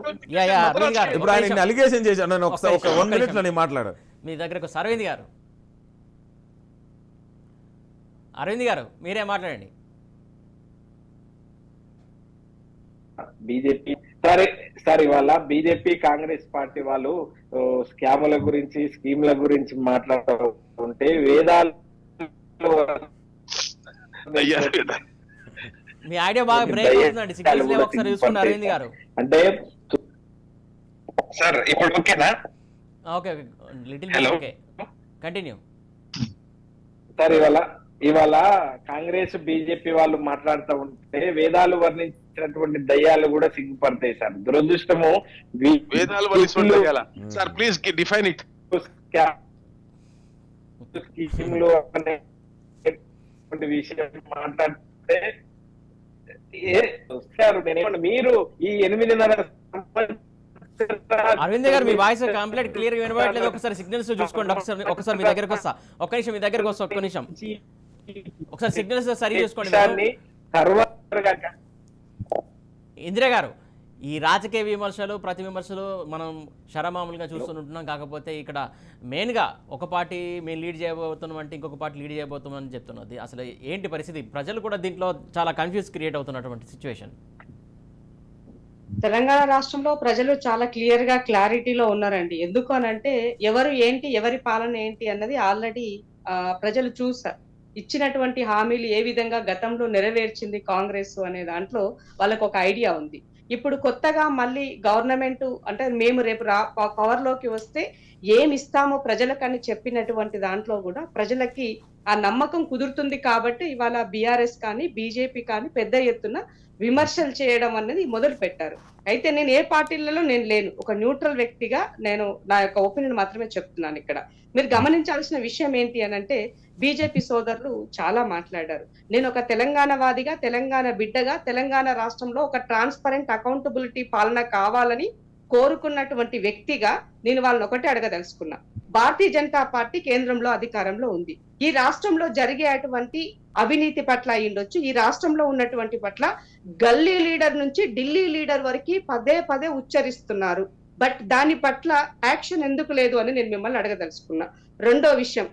ఇప్పుడు ఆయన అలిగేషన్ చేశాను. నేను ఒకసారి ఒక 1 minute లో నేను మాట్లాడు. మీ దగ్గరకు అరవింద్ గారు మీరే మాట్లాడండి. బీజేపీ సార్ ఇవాళ బీజేపీ కాంగ్రెస్ పార్టీ వాళ్ళు స్కాముల గురించి, స్కీమ్ల గురించి మాట్లాడుతుంటే వేదాలు మీ ఐడియా బాగా బ్రేక్ అవుతుందండి. సిగ్నల్స్ లేవు, ఒకసారి చూసుకోండి అరవింద్ గారు. అంటే సార్ ఇప్పుడు ఓకేనా? Okay, little okay, continue. Sir ఇవాళ కాంగ్రెస్ బీజేపీ వాళ్ళు మాట్లాడుతూ ఉంటే వేదాలు వర్ణించినటువంటి దయ్యాలు కూడా సిగ్గుపడతాయి సార్. దురదృష్టము వేదాలు వర్ణించిన సార్, ప్లీజ్ డిఫైన్ ఇట్. స్కీములు అనే విషయం మాట్లాడితే మీరు ఈ 8.5 అరవింద్ గారు మీ వాయిస్ కంప్లీట్ క్లియర్ గా వినబడట్లేదు. ఒకసారి సిగ్నల్స్ చూసుకోండి. ఒకసారి మీ దగ్గరకు వస్తా. ఒక్క నిమిషం ఒకసారి సిగ్నల్స్ సరి చూసుకోండి. ఇందిరా గారు, ఈ రాజకీయ విమర్శలు, ప్రతి విమర్శలు మనం శరమామూలుగా చూస్తుంటున్నాం. కాకపోతే ఇక్కడ మెయిన్గా ఒక పార్టీ మేము లీడ్ చేయబోతున్నాం అంటే ఇంకొక పార్టీ లీడ్ చేయబోతున్నామని చెప్తున్నది. అసలు ఏంటి పరిస్థితి? ప్రజలు కూడా దీంట్లో చాలా కన్ఫ్యూజ్ క్రియేట్ అవుతున్నటువంటి సిచ్యువేషన్. తెలంగాణ రాష్ట్రంలో ప్రజలు చాలా క్లియర్ గా క్లారిటీలో ఉన్నారండి. ఎందుకు అనంటే ఎవరు ఏంటి, ఎవరి పాలన ఏంటి అన్నది ఆల్రెడీ ప్రజలు చూసారు. ఇచ్చినటువంటి హామీలు ఏ విధంగా గతంలో నెరవేర్చింది కాంగ్రెస్ అనే దాంట్లో వాళ్ళకు ఒక ఐడియా ఉంది. ఇప్పుడు కొత్తగా మళ్ళీ గవర్నమెంట్ అంటే మేము రేపు పవర్ లోకి వస్తే ఏమి ఇస్తామో ప్రజలకని చెప్పినటువంటి దాంట్లో కూడా ప్రజలకి ఆ నమ్మకం కుదురుతుంది. కాబట్టి ఇవాళ బీఆర్ఎస్ కానీ బీజేపీ కానీ పెద్ద ఎత్తున విమర్శలు చేయడం అనేది మొదలు పెట్టారు. అయితే నేను ఏ పార్టీలలో నేను లేను, ఒక న్యూట్రల్ వ్యక్తిగా నేను నా యొక్క ఒపీనియన్ మాత్రమే చెప్తున్నాను. ఇక్కడ మీరు గమనించాల్సిన విషయం ఏంటి అనంటే బీజేపీ సోదరులు చాలా మాట్లాడారు. నేను ఒక తెలంగాణ వాదిగా, తెలంగాణ బిడ్డగా, తెలంగాణ రాష్ట్రంలో ఒక ట్రాన్స్పరెంట్ అకౌంటబిలిటీ పాలన కావాలని కోరుకున్నటువంటి వ్యక్తిగా నేను వాళ్ళని ఒకటే అడగదలుచుకున్నా. భారతీయ జనతా పార్టీ కేంద్రంలో అధికారంలో ఉంది. ఈ రాష్ట్రంలో జరిగేటువంటి అవినీతి పట్ల అయ్యుండొచ్చు, ఈ రాష్ట్రంలో ఉన్నటువంటి పట్ల గల్లీ లీడర్ నుంచి ఢిల్లీ లీడర్ వరకు పదే ఉచ్చరిస్తున్నారు. బట్ దాని పట్ల యాక్షన్ ఎందుకు లేదు అని నేను మిమ్మల్ని అడగదలుచుకున్నా. రెండో విషయం,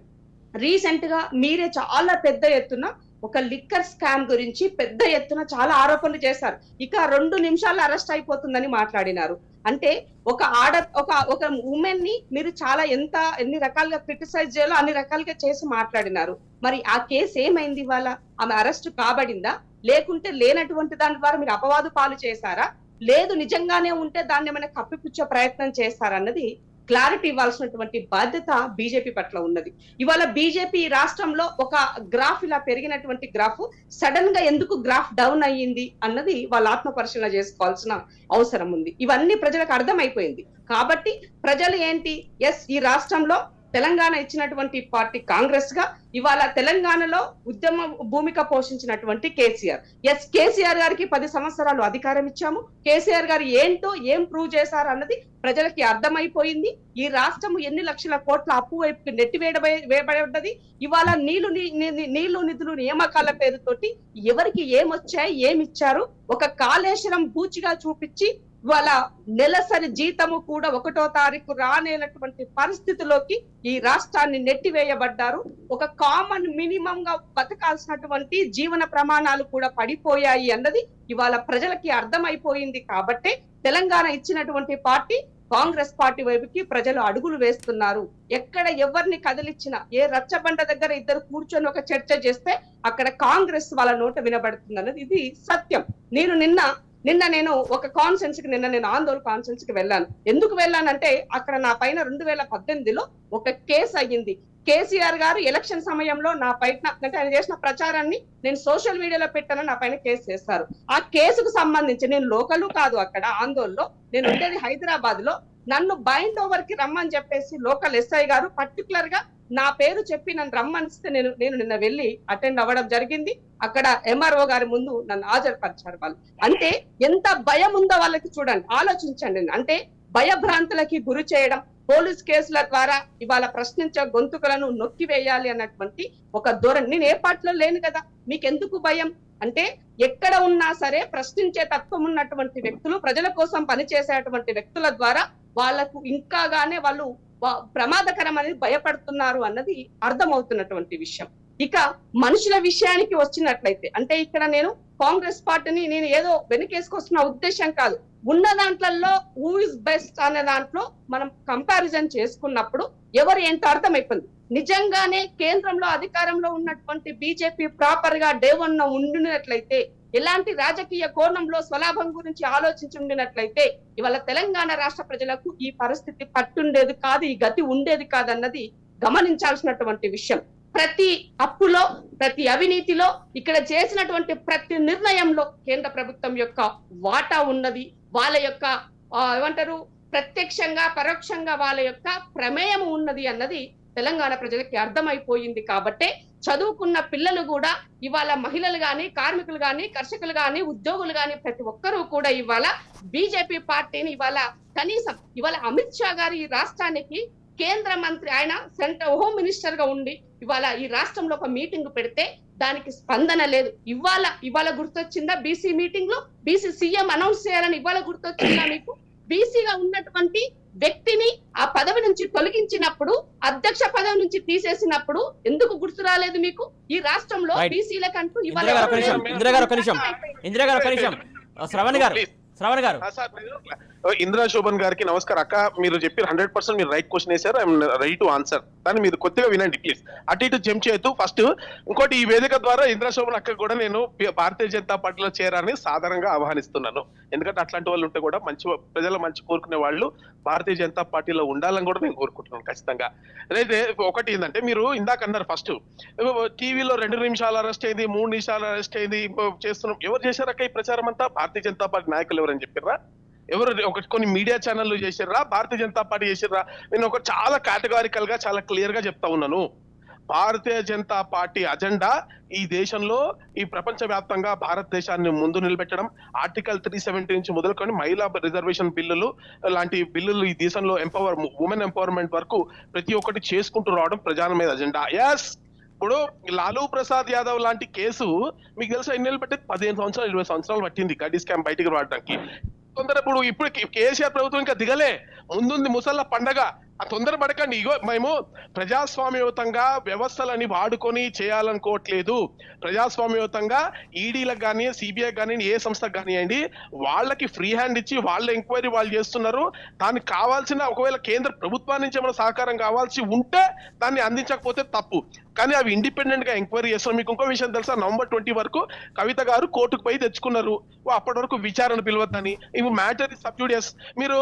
రీసెంట్ గా మీరే చాలా పెద్ద ఎత్తున ఒక లిక్కర్ స్కామ్ గురించి పెద్ద ఎత్తున చాలా ఆరోపణలు చేశారు. ఇక 2 నిమిషాల్లో అరెస్ట్ అయిపోతుందని మాట్లాడినారు. అంటే ఒక ఉమెన్ ని మీరు చాలా ఎన్ని రకాలుగా క్రిటిసైజ్ చేయాలో అన్ని రకాలుగా చేసి మాట్లాడినారు. మరి ఆ కేసు ఏమైంది? ఇవాళ ఆమె అరెస్ట్ కాబడిందా, లేకుంటే లేనటువంటి దాని ద్వారా మీరు అపవాదు పాలు చేశారా, లేదు నిజంగానే ఉంటే దాన్ని ఏమైనా కప్పిపుచ్చే ప్రయత్నం చేస్తారన్నది క్లారిటీ ఇవ్వాల్సినటువంటి బాధ్యత బీజేపీ పట్ల ఉన్నది. ఇవాళ బీజేపీ రాష్ట్రంలో ఒక గ్రాఫ్ ఇలా పెరిగినటువంటి గ్రాఫ్ సడన్ గా ఎందుకు గ్రాఫ్ డౌన్ అయ్యింది అన్నది వాళ్ళ ఆత్మ పరిశీలన చేసుకోవాల్సిన అవసరం ఉంది. ఇవన్నీ ప్రజలకు అర్థమైపోయింది. కాబట్టి ప్రజలు ఏంటి, ఎస్ ఈ రాష్ట్రంలో తెలంగాణ ఇచ్చినటువంటి పార్టీ కాంగ్రెస్ గా ఇవాళ తెలంగాణలో ఉద్యమ భూమిక పోషించినటువంటి కేసీఆర్. కేసీఆర్ గారికి 10 సంవత్సరాలు అధికారం ఇచ్చాము. కేసీఆర్ గారు ఏంటో ఏం ప్రూవ్ చేశారు అన్నది ప్రజలకి అర్థమైపోయింది. ఈ రాష్ట్రం ఎన్ని లక్షల కోట్ల అప్పు వైపు నెట్టివేయబడ్డది. ఇవాళ నీళ్లు నిధులు నియామకాల పేరుతోటి ఎవరికి ఏమొచ్చాయి ఏమిచ్చారు ఒక కాళేశ్వరం బూచిగా చూపించి వాళ్ళ నెలసరి జీతము కూడా 1వ తారీఖు రానేటువంటి పరిస్థితిలోకి ఈ రాష్ట్రాన్ని నెట్టివేయబడ్డారు. ఒక కామన్ మినిమం గా బతకాల్సినటువంటి జీవన ప్రమాణాలు కూడా పడిపోయాయి అన్నది ఇవాళ ప్రజలకి అర్థమైపోయింది. కాబట్టే తెలంగాణ ఇచ్చినటువంటి పార్టీ కాంగ్రెస్ పార్టీ వైపుకి ప్రజలు అడుగులు వేస్తున్నారు. ఎక్కడ ఎవరిని కదిలిచ్చినా ఏ రచ్చబండ దగ్గర ఇద్దరు కూర్చొని ఒక చర్చ చేస్తే అక్కడ కాంగ్రెస్ వాళ్ళ నోట వినబడుతుంది అన్నది ఇది సత్యం. నిన్న నేను ఒక కాన్ఫరెన్స్ కి నేను ఆందోళన కాన్ఫరెన్స్ కి వెళ్ళాను. ఎందుకు వెళ్ళానంటే అక్కడ నా పైన 2018లో ఒక కేసు అయ్యింది. కేసీఆర్ గారు ఎలక్షన్ సమయంలో నా పైన అంటే ఆయన చేసిన ప్రచారాన్ని నేను సోషల్ మీడియాలో పెట్టాను, నా పైన కేసు చేస్తారు. ఆ కేసుకు సంబంధించి నేను లోకల్ కాదు, అక్కడ ఆందోళనలో నేను ఉండేది హైదరాబాద్ లో. నన్ను బైండ్ ఓవర్ కి రమ్మని చెప్పేసి లోకల్ ఎస్ఐ గారు పర్టికులర్ గా నా పేరు చెప్పి నన్ను రమ్మనిస్తే నేను నిన్న వెళ్ళి అటెండ్ అవ్వడం జరిగింది. అక్కడ ఎంఆర్ఓ గారి ముందు నన్ను హాజరుపరిచారు వాళ్ళు. అంటే ఎంత భయం ఉందో వాళ్ళకి చూడండి, ఆలోచించండి. అంటే భయభ్రాంతులకి గురి చేయడం, పోలీస్ కేసుల ద్వారా ఇవాళ ప్రశ్నించే గొంతుకలను నొక్కివేయాలి అన్నటువంటి ఒక ధోరణి. నేను ఏ పార్టీలో లేను కదా, మీకెందుకు భయం? అంటే ఎక్కడ ఉన్నా సరే ప్రశ్నించే తత్వం ఉన్నటువంటి వ్యక్తులు, ప్రజల కోసం పనిచేసేటువంటి వ్యక్తుల ద్వారా వాళ్ళకు ఇంకాగానే వాళ్ళు ప్రమాదకరం అనేది భయపడుతున్నారు అన్నది అర్థమవుతున్నటువంటి విషయం. ఇక మనుషుల విషయానికి వచ్చినట్లయితే అంటే ఇక్కడ నేను కాంగ్రెస్ పార్టీని నేను ఏదో వెనకేసుకొస్తున్న ఉద్దేశం కాదు. ఉన్న దాంట్లలో హూ ఇస్ బెస్ట్ అనే దాంట్లో మనం కంపారిజన్ చేసుకున్నప్పుడు ఎవరు ఏంటో అర్థమైపోయింది. నిజంగానే కేంద్రంలో అధికారంలో ఉన్నటువంటి బీజేపీ ప్రాపర్ గా డే 1 ఉండినట్లయితే, ఎలాంటి రాజకీయ కోణంలో స్వలాభం గురించి ఆలోచించి ఉండినట్లయితే ఇవాళ తెలంగాణ రాష్ట్ర ప్రజలకు ఈ పరిస్థితి పట్టుండేది కాదు, ఈ గతి ఉండేది కాదన్నది గమనించాల్సినటువంటి విషయం. ప్రతి అప్పులో, ప్రతి అవినీతిలో, ఇక్కడ చేసినటువంటి ప్రతి నిర్ణయంలో కేంద్ర ప్రభుత్వం యొక్క వాటా ఉన్నది. వాళ్ళ యొక్క ఏమంటారు ప్రత్యక్షంగా పరోక్షంగా వాళ్ళ యొక్క ప్రమేయం ఉన్నది అన్నది తెలంగాణ ప్రజలకి అర్థమైపోయింది. కాబట్టే చదువుకున్న పిల్లలు కూడా ఇవాళ మహిళలు గాని, కార్మికులు గాని, కర్షకులు గాని, ఉద్యోగులు గాని ప్రతి ఒక్కరూ కూడా ఇవాళ బీజేపీ పార్టీని ఇవాళ కనీసం ఇవాళ అమిత్ షా గారు ఈ రాష్ట్రానికి కేంద్ర మంత్రి, ఆయన సెంట్రల్ హోమ్ మినిస్టర్ గా ఉండి ఇవాళ ఈ రాష్ట్రంలో ఒక మీటింగ్ పెడితే దానికి స్పందన లేదు. ఇవాళ గుర్తొచ్చిందా బీసీ మీటింగ్ లో బీసీ సీఎం అనౌన్స్ చేయాలని ఇవాళ గుర్తొచ్చిందా మీకు? బీసీగా ఉన్నటువంటి వ్యక్తిని ఆ పదవి నుంచి తొలగించినప్పుడు, అధ్యక్ష పదవి నుంచి తీసేసినప్పుడు ఎందుకు గుర్తు రాలేదు మీకు? ఈ రాష్ట్రంలో బీసీలకంటూ శ్రవణ్ గారు ఇందిరా శోభన్ గారికి నమస్కారం. అక్క, మీరు చెప్పి 100% మీరు రైట్ క్వశ్చన్ వేశారు. I'm ready to answer. కానీ మీరు కొద్దిగా వినండి ప్లీజ్. అటు ఇటు జంప్ చేయొద్దు. ఫస్ట్ ఇంకోటి, ఈ వేదిక ద్వారా ఇందిరా శోభన్ అక్క కూడా నేను భారతీయ జనతా పార్టీలో చేరాలని సాధారణంగా ఆహ్వానిస్తున్నాను. ఎందుకంటే అట్లాంటి వాళ్ళు ఉంటే కూడా ప్రజల మంచి కోరుకునే వాళ్ళు భారతీయ జనతా పార్టీలో ఉండాలని కూడా నేను కోరుకుంటున్నాను ఖచ్చితంగా. అయితే ఒకటి ఏంటంటే, మీరు ఇందాక అన్నారు ఫస్ట్ టీవీలో 2 నిమిషాలు అరెస్ట్ అయింది, 3 నిమిషాలు అరెస్ట్ అయింది చేస్తున్నాం. ఎవరు చేశారక్క ఈ ప్రచారం అంతా? భారతీయ జనతా పార్టీ నాయకులు ఎవరని చెప్పారా? ఎవరు కొన్ని మీడియా ఛానళ్ళు చేసిర్రా? భారతీయ జనతా పార్టీ చేసిర్రా? నేను ఒక చాలా కేటగారికల్ గా చాలా క్లియర్ గా చెప్తా ఉన్నాను. భారతీయ జనతా పార్టీ అజెండా ఈ దేశంలో, ఈ ప్రపంచ వ్యాప్తంగా భారతదేశాన్ని ముందు నిలబెట్టడం, ఆర్టికల్ 370 నుంచి మొదలుకొని మహిళా రిజర్వేషన్ బిల్లులు లాంటి బిల్లులు ఈ దేశంలో ఉమెన్ ఎంపవర్మెంట్ వరకు ప్రతి ఒక్కటి చేసుకుంటూ రావడం ప్రధానమైన అజెండా. ఎస్, ఇప్పుడు లాలూ ప్రసాద్ యాదవ్ లాంటి కేసు మీకు తెలుసా ఎన్ని పట్టింది? 15 సంవత్సరాలు 20 సంవత్సరాలు పట్టింది గడ్డి స్కామ్ బయటికి రావడానికి. ఇప్పుడు కేసీఆర్ ప్రభుత్వం ఇంకా దిగలే, ముందుంది ముసళ్ళ పండగ. ఆ తొందరపడకండి. ఇగో మేము ప్రజాస్వామ్యయుతంగా వ్యవస్థలని వాడుకొని చేయాలనుకోవట్లేదు. ప్రజాస్వామ్యయుతంగా ఈడీలకు కానీ, సిబిఐ కానీ, ఏ సంస్థకు కానివ్వండి, వాళ్ళకి ఫ్రీ హ్యాండ్ ఇచ్చి వాళ్ళ ఎంక్వైరీ వాళ్ళు చేస్తున్నారు. దానికి కావాల్సిన ఒకవేళ కేంద్ర ప్రభుత్వం నుంచి ఏమైనా సహకారం కావాల్సి ఉంటే దాన్ని అందించకపోతే తప్పు. కానీ అవి ఇండిపెండెంట్ గా ఎంక్వైరీ చేస్తాం. మీకు ఇంకో విషయం తెలుసా? నవంబర్ 20 వరకు కవిత గారు కోర్టుకు పోయి తెచ్చుకున్నారు, అప్పటి వరకు విచారణ పిలవద్దని. ఇప్పుడు మ్యాటర్ ఇస్ సబ్ జుడిస్. మీరు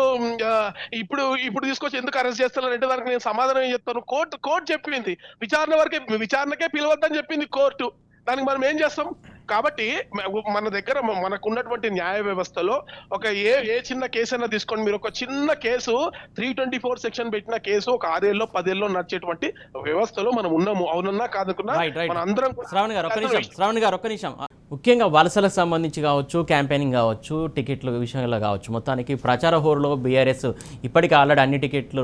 ఇప్పుడు తీసుకొచ్చి ఎందుకు అరెస్ట్ చేస్తారంటే దానికి నేను సమాధానం ఏం చెప్తాను? కోర్టు చెప్పింది విచారణకే పిలవద్దని చెప్పింది కోర్టు. దానికి మనం ఏం చేస్తాం? కాబట్టి మన దగ్గర మనకు ఉన్నటువంటి న్యాయ వ్యవస్థలో ఒక ఏ చిన్న కేసు అయినా తీసుకోండి, మీరు ఒక చిన్న కేసు 324 సెక్షన్ పెట్టిన కేసు ఒక 6 ఏళ్ళలో 10 ఏళ్ళలో నడిచేటువంటి వ్యవస్థలో మనం ఉన్నాము. అవునన్నా కాదనుకున్నా మన అందరం. శ్రావణ్ గారు ఒక్క నిమిషం. ముఖ్యంగా వలసలకు సంబంధించి కావచ్చు, క్యాంపెయినింగ్ కావచ్చు, టికెట్ల విషయంలో కావచ్చు, మొత్తానికి ప్రచార హోరులో బీఆర్ఎస్ ఇప్పటికీ ఆల్రెడీ అన్ని టికెట్లు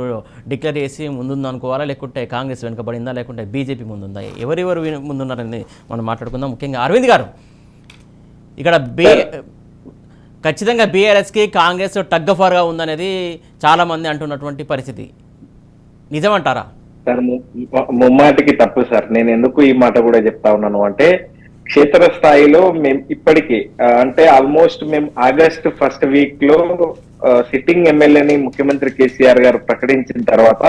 డిక్లేర్ చేసి ముందుందనుకోవాలా, లేకుంటే కాంగ్రెస్ వెనుకబడిందా, లేకుంటే బీజేపీ ముందుందా, ఎవరెవరు ముందున్నారని మనం మాట్లాడుకుందాం. ముఖ్యంగా అరవింద్ గారు, ఇక్కడ ఖచ్చితంగా బీఆర్ఎస్కి కాంగ్రెస్ టగ్ ఆఫ్ వార్గా ఉందనేది చాలామంది అంటున్నటువంటి పరిస్థితి, నిజమంటారా? సార్ ముమ్మాటికి తప్పు సార్. నేను ఎందుకు ఈ మాట కూడా చెప్తా ఉన్నాను అంటే, క్షేత్రస్థాయిలో మేము ఇప్పటికీ అంటే ఆల్మోస్ట్ మేము ఆగస్ట్ ఫస్ట్ వీక్ లో సిట్టింగ్ ఎమ్మెల్యేని ముఖ్యమంత్రి కేసీఆర్ గారు ప్రకటించిన తర్వాత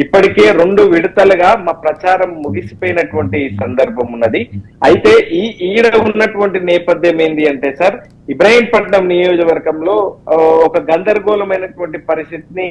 ఇప్పటికే 2 విడతలుగా మా ప్రచారం ముగిసిపోయినటువంటి సందర్భం ఉన్నది. అయితే ఈడ ఉన్నటువంటి నేపథ్యం ఏంటి అంటే సార్, ఇబ్రాహీంపట్నం నియోజకవర్గంలో ఒక గందరగోళమైనటువంటి పరిస్థితిని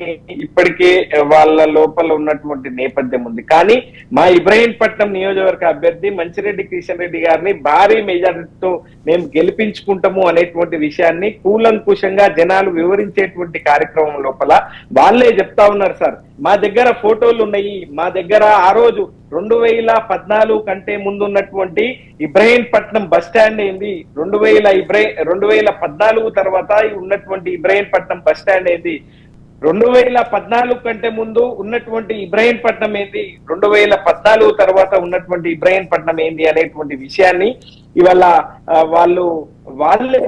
ఇప్పటికే వాళ్ళ లోపల ఉన్నటువంటి నేపథ్యం ఉంది. కానీ మా ఇబ్రాహీంపట్నం నియోజకవర్గ అభ్యర్థి మంచిరెడ్డి కిషన్ రెడ్డి గారిని భారీ మెజారిటీతో మేము గెలిపించుకుంటాము అనేటువంటి విషయాన్ని కూలంకుషంగా జనాలు వివరించేటువంటి కార్యక్రమం లోపల వాళ్ళే చెప్తా ఉన్నారు సార్. మా దగ్గర ఫోటోలు ఉన్నాయి, మా దగ్గర ఆ రోజు 2014 కంటే ముందు ఉన్నటువంటి ఇబ్రాహీంపట్నం బస్ స్టాండ్ ఏంది, 2014 తర్వాత ఉన్నటువంటి ఇబ్రాహీంపట్నం బస్ స్టాండ్ ఏంది, 2014 కంటే ముందు ఉన్నటువంటి ఇబ్రాహీంపట్నం ఏంది, 2014 తర్వాత ఉన్నటువంటి ఇబ్రాహీంపట్నం ఏంది అనేటువంటి విషయాన్ని ఇవాళ వాళ్ళే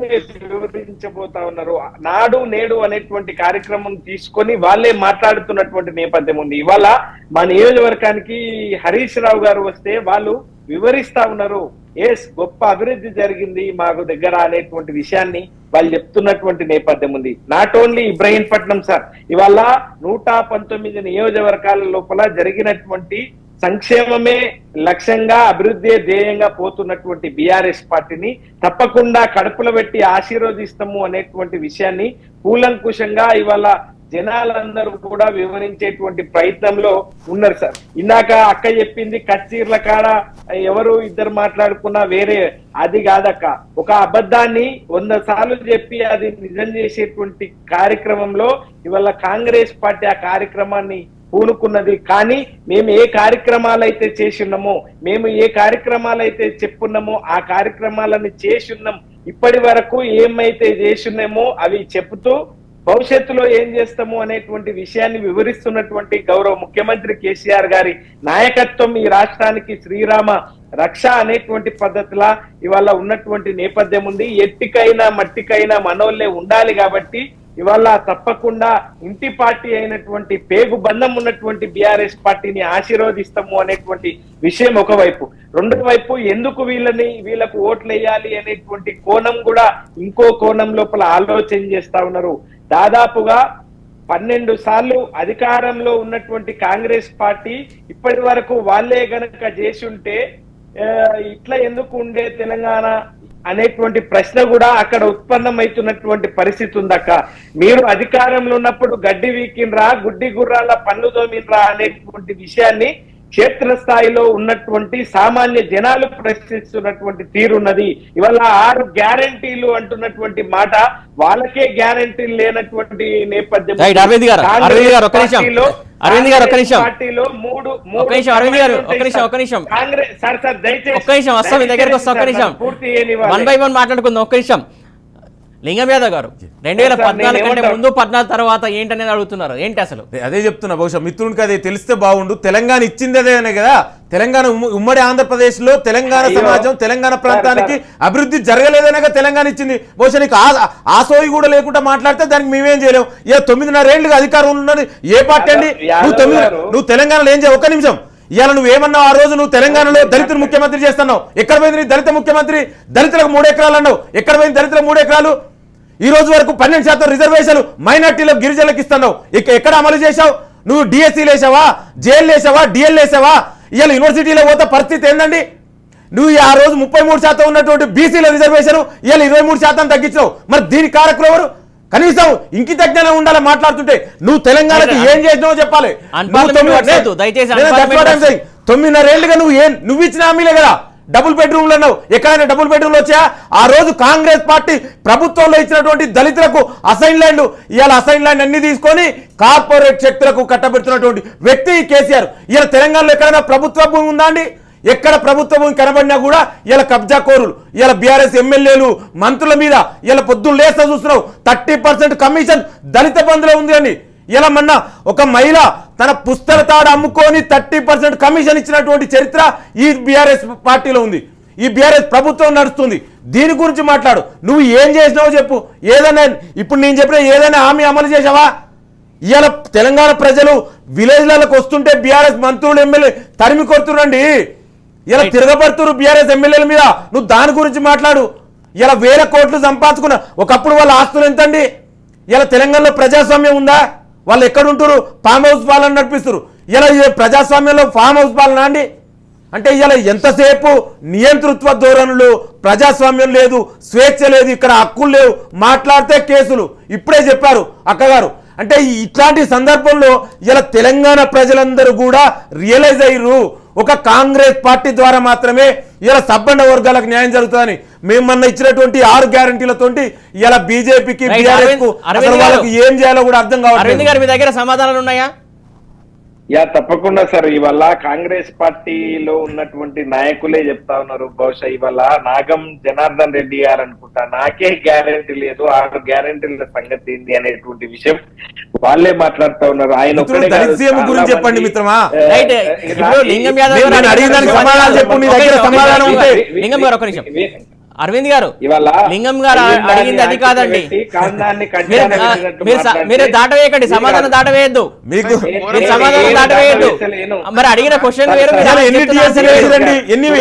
వివరించబోతా ఉన్నారు. నాడు నేడు అనేటువంటి కార్యక్రమం తీసుకొని వాళ్ళే మాట్లాడుతున్నటువంటి నేపథ్యం ఉంది. ఇవాళ మా నియోజకవర్గానికి హరీష్ రావు గారు వస్తే వాళ్ళు వివరిస్తా ఉన్నారు, గొప్ప అభివృద్ధి జరిగింది మాకు దగ్గర అనేటువంటి విషయాన్ని వాళ్ళు చెప్తున్నటువంటి నేపథ్యం ఉంది. నాట్ ఓన్లీ ఇబ్రాహీంపట్నం సార్, ఇవాళ 119 నియోజకవర్గాల లోపల జరిగినటువంటి సంక్షేమమే లక్ష్యంగా, అభివృద్ధి ధ్యేయంగా పోతున్నటువంటి బీఆర్ఎస్ పార్టీని తప్పకుండా కడుపులో పెట్టి ఆశీర్వదిస్తాము అనేటువంటి విషయాన్ని కూలంకుషంగా ఇవాళ జనాలందరూ కూడా వివరించేటువంటి ప్రయత్నంలో ఉన్నారు సార్. ఇందాక అక్క చెప్పింది కచ్చీర్ల కాడ ఎవరు ఇద్దరు మాట్లాడుకున్నా వేరే, అది కాదక్క. ఒక అబద్ధాన్ని 100 సార్లు చెప్పి అది నిజం చేసేటువంటి కార్యక్రమంలో ఇవాళ కాంగ్రెస్ పార్టీ ఆ కార్యక్రమాన్ని పూనుకున్నది. కానీ మేము ఏ కార్యక్రమాలు అయితే చేస్తున్నామో, మేము ఏ కార్యక్రమాలు అయితే చెప్పున్నామో ఆ కార్యక్రమాలను చేసి ఉన్నాం. ఇప్పటి వరకు ఏమైతే చేస్తున్నామో అవి చెప్తూ భవిష్యత్తులో ఏం చేస్తాము అనేటువంటి విషయాన్ని వివరిస్తున్నటువంటి గౌరవ ముఖ్యమంత్రి కేసీఆర్ గారి నాయకత్వం ఈ రాష్ట్రానికి శ్రీరామ రక్ష అనేటువంటి పద్ధతిలా ఇవాళ ఉన్నటువంటి నేపథ్యం ఉంది. ఎట్టికైనా మట్టికైనా మనోళ్ళే ఉండాలి కాబట్టి ఇవాళ తప్పకుండా ఇంటి పార్టీ అయినటువంటి పేగు బంధం ఉన్నటువంటి బీఆర్ఎస్ పార్టీని ఆశీర్వదిస్తాము అనేటువంటి విషయం ఒకవైపు, రెండో వైపు ఎందుకు వీళ్ళకు ఓట్లు వేయాలి అనేటువంటి కోణం కూడా ఇంకో కోణం లోపల ఆలోచన చేస్తా ఉన్నారు. దాదాపుగా 12 సార్లు అధికారంలో ఉన్నటువంటి కాంగ్రెస్ పార్టీ ఇప్పటి వరకు వాళ్ళే గనక చేసి ఉంటే ఇట్లా ఎందుకు ఉండే తెలంగాణ అనేటువంటి ప్రశ్న కూడా అక్కడ ఉత్పన్నమైతున్నటువంటి పరిస్థితి ఉందక్క. మీరు అధికారంలో ఉన్నప్పుడు గడ్డి వీకిన్రా, గుడ్డి గుర్రాల పన్ను దోమిన్రా అనేటువంటి విషయాన్ని క్షేత్రస్థాయిలో ఉన్నటువంటి సామాన్య జనాలు ప్రశ్నిస్తున్నటువంటి తీరున్నది. ఇవాళ 6 గ్యారంటీలు అంటున్నటువంటి మాట వాళ్ళకే గ్యారంటీలు లేనటువంటి నేపథ్యం. అరవింద్ గారు ఒక్క నిమిషం, పార్టీలో కాంగ్రెస్ సార్ దయచేసి వస్తాం మీ దగ్గరికి వస్తాం, ఒక్క నిమిషం పూర్తి 1 by 1 మాట్లాడుకుందాం. ఒక్క నిమిషం. లింగం యాదవ్ గారు 2014 కంటే ముందు 14 తర్వాత ఏంటనేది అడుగుతున్నారు, ఏంటి అసలు? అదే చెప్తున్నా, బహుశా మిత్రునికి అదే తెలిస్తే బాగుండు. తెలంగాణ ఇచ్చింది అదేనే కదా, తెలంగాణ ఉమ్మడి ఆంధ్రప్రదేశ్ లో తెలంగాణ సమాజం తెలంగాణ ప్రాంతానికి అభివృద్ధి జరగలేదనే తెలంగాణ ఇచ్చింది. బహుశా నీకు ఆ సోయి కూడా లేకుండా మాట్లాడితే దానికి మేమేం చేయలేము. 9.5 ఏళ్ళుగా అధికారం ఉన్నది ఏ పార్టీ అండి? నువ్వు తెలంగాణలో ఏం చేయవు? ఒక్క నిమిషం, ఇవాళ నువ్వేమన్నావు? ఆ రోజు నువ్వు తెలంగాణలో దళితులు ముఖ్యమంత్రి చేస్తున్నావు, ఎక్కడ పోయింది నీ దళిత ముఖ్యమంత్రి? దళితులకు 3 ఎకరాలు అన్నావు, ఎక్కడ పోయింది దళితులకు 3 ఎకరాలు? ఈ రోజు వరకు 12% రిజర్వేషన్ మైనార్టీలకు గిరిజనులకు ఇస్తున్నావు, ఎక్కడ అమలు చేశావు? నువ్వు డిఎస్సీలు వేసావా, జేఎల్ వేసావా, డిఎల్ వేసావా? ఇవాళ యూనివర్సిటీలో పోతే పరిస్థితి ఏందండి? నువ్వు ఆ రోజు 33% ఉన్నటువంటి బీసీల రిజర్వేషన్ ఇవాళ 23% తగ్గించావు. మరి దీని కారకులు ఎవరు? కనీసం ఇంకిత జ్ఞానం ఉండాలి మాట్లాడుతుంటే. నువ్వు తెలంగాణకి ఏం చేసినావో చెప్పాలి. 9.5 ఏళ్ళుగా నువ్వు ఇచ్చిన హామీలే కదా డబుల్ బెడ్రూమ్లు అన్నావు, ఎక్కడైనా డబుల్ బెడ్రూమ్లు వచ్చాయా? ఆ రోజు కాంగ్రెస్ పార్టీ ప్రభుత్వంలో ఇచ్చినటువంటి దళితులకు అసైన్ ల్యాండ్, ఇవాళ అసైన్ ల్యాండ్ అన్ని తీసుకొని కార్పొరేట్ శక్తులకు కట్టబెడుతున్నటువంటి వ్యక్తి కేసీఆర్. ఇవాళ తెలంగాణలో ఎక్కడైనా ప్రభుత్వ భూమి ఉందా అండి? ఎక్కడ ప్రభుత్వ భూమి కనబడినా కూడా ఇలా కబ్జా కోరులు, ఇలా బీఆర్ఎస్ ఎమ్మెల్యేలు మంత్రుల మీద ఇలా పొద్దున్న లేస్తా చూస్తున్నావు. 30% కమిషన్ దళిత బంధులో ఉంది అని. ఇలా మొన్న ఒక మహిళ తన పుస్తక తాడు అమ్ముకొని 30% కమిషన్ ఇచ్చినటువంటి చరిత్ర ఈ బీఆర్ఎస్ పార్టీలో ఉంది. ఈ బీఆర్ఎస్ ప్రభుత్వం నడుస్తుంది. దీని గురించి మాట్లాడు. నువ్వు ఏం చేసినావో చెప్పు. ఏదైనా ఇప్పుడు నేను చెప్పిన ఏదైనా హామీ అమలు చేసావా? ఇవాళ తెలంగాణ ప్రజలు విలేజ్లకు వస్తుంటే బీఆర్ఎస్ మంత్రులు ఎమ్మెల్యే తరిమి కొడుతురండి. ఇలా తిరగబడుతున్నారు బీఆర్ఎస్ ఎమ్మెల్యేల మీద. నువ్వు దాని గురించి మాట్లాడు. ఇలా 1000 కోట్లు సంపాదించుకున్న ఒకప్పుడు వాళ్ళ ఆస్తులు ఎంతండి? ఇలా తెలంగాణలో ప్రజాస్వామ్యం ఉందా? వాళ్ళు ఎక్కడుంటారు? ఫామ్ హౌస్ పాలన నడిపిస్తారు. ఇలా ప్రజాస్వామ్యంలో ఫామ్ హౌస్ పాలన అండి. అంటే ఇలా ఎంతసేపు నియంతృత్వ ధోరణులు, ప్రజాస్వామ్యం లేదు, స్వేచ్ఛ లేదు, ఇక్కడ హక్కులు లేవు, మాట్లాడితే కేసులు. ఇప్పుడే చెప్పారు అక్కగారు. అంటే ఇట్లాంటి సందర్భంలో ఇలా తెలంగాణ ప్రజలందరూ కూడా రియలైజ్ అయ్యారు, ఒక కాంగ్రెస్ పార్టీ ద్వారా మాత్రమే ఇలా సబ్బండ వర్గాలకు న్యాయం జరుగుతుందని. మేము మొన్న ఇచ్చినటువంటి 6 గ్యారంటీలతోటి ఇలా బీజేపీకి వాళ్ళకు ఏం చేయాలో కూడా అర్థం కావాలి. అరవింద్ గారు మీ దగ్గర సమాధానాలు ఉన్నాయా? తప్పకుండా సార్. ఇవాళ కాంగ్రెస్ పార్టీలో ఉన్నటువంటి నాయకులే చెప్తా ఉన్నారు. బహుశా ఇవాళ నాగం జనార్దన్ రెడ్డి గారు అనుకుంటా, నాకే గ్యారెంటీ లేదు, 6 గ్యారెంటీల సంగతి ఏంది అనేటువంటి విషయం వాళ్ళే మాట్లాడుతా ఉన్నారు. ఆయన గురించి చెప్పండి మిత్రమా. లింగం యాదవ్ అడిగిన దానికి సమాధానం చెప్పు. నీ దగ్గర సమాధానం ఉంటే. లింగం గారు ఒక నిమిషం. అరవింద్ గారు, లింగం గారు అడిగింది అది కాదండి. మీరు దాటవేయకండి, సమాధానం దాటవేయద్దు, సమాధానం దాటవేయద్దు. మరి అడిగిన క్వశ్చన్ వేరు. ఎన్ని డిఎస్సీలు వేసిరండి?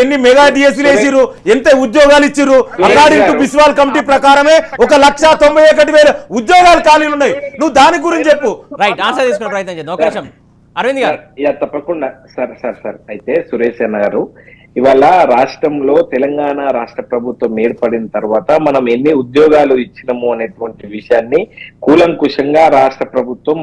ఎన్ని మెగా డిఎస్సీలు వేసిరు? ఎంత ఉద్యోగాలు ఇచ్చిర్రు? అకార్డింగ్ టు బిస్వాల్ కమిటీ ప్రకారమే 1,91,000 ఉద్యోగాలు ఖాళీలు ఉన్నాయి. నువ్వు దాని గురించి చెప్పు. రైట్, ఆన్సర్ తీసుకునే ప్రయత్నం చేద్దాం. ఒక నిమిషం అరవింద్ గారు. తప్పకుండా సార్. అయితే సురేష్ అన్న గారు, ఇవాళ రాష్ట్రంలో తెలంగాణ రాష్ట్ర ప్రభుత్వం ఏర్పడిన తర్వాత మనం ఎన్ని ఉద్యోగాలు ఇచ్చినాము అనేటువంటి విషయాన్ని కూలంకుషంగా రాష్ట్ర ప్రభుత్వం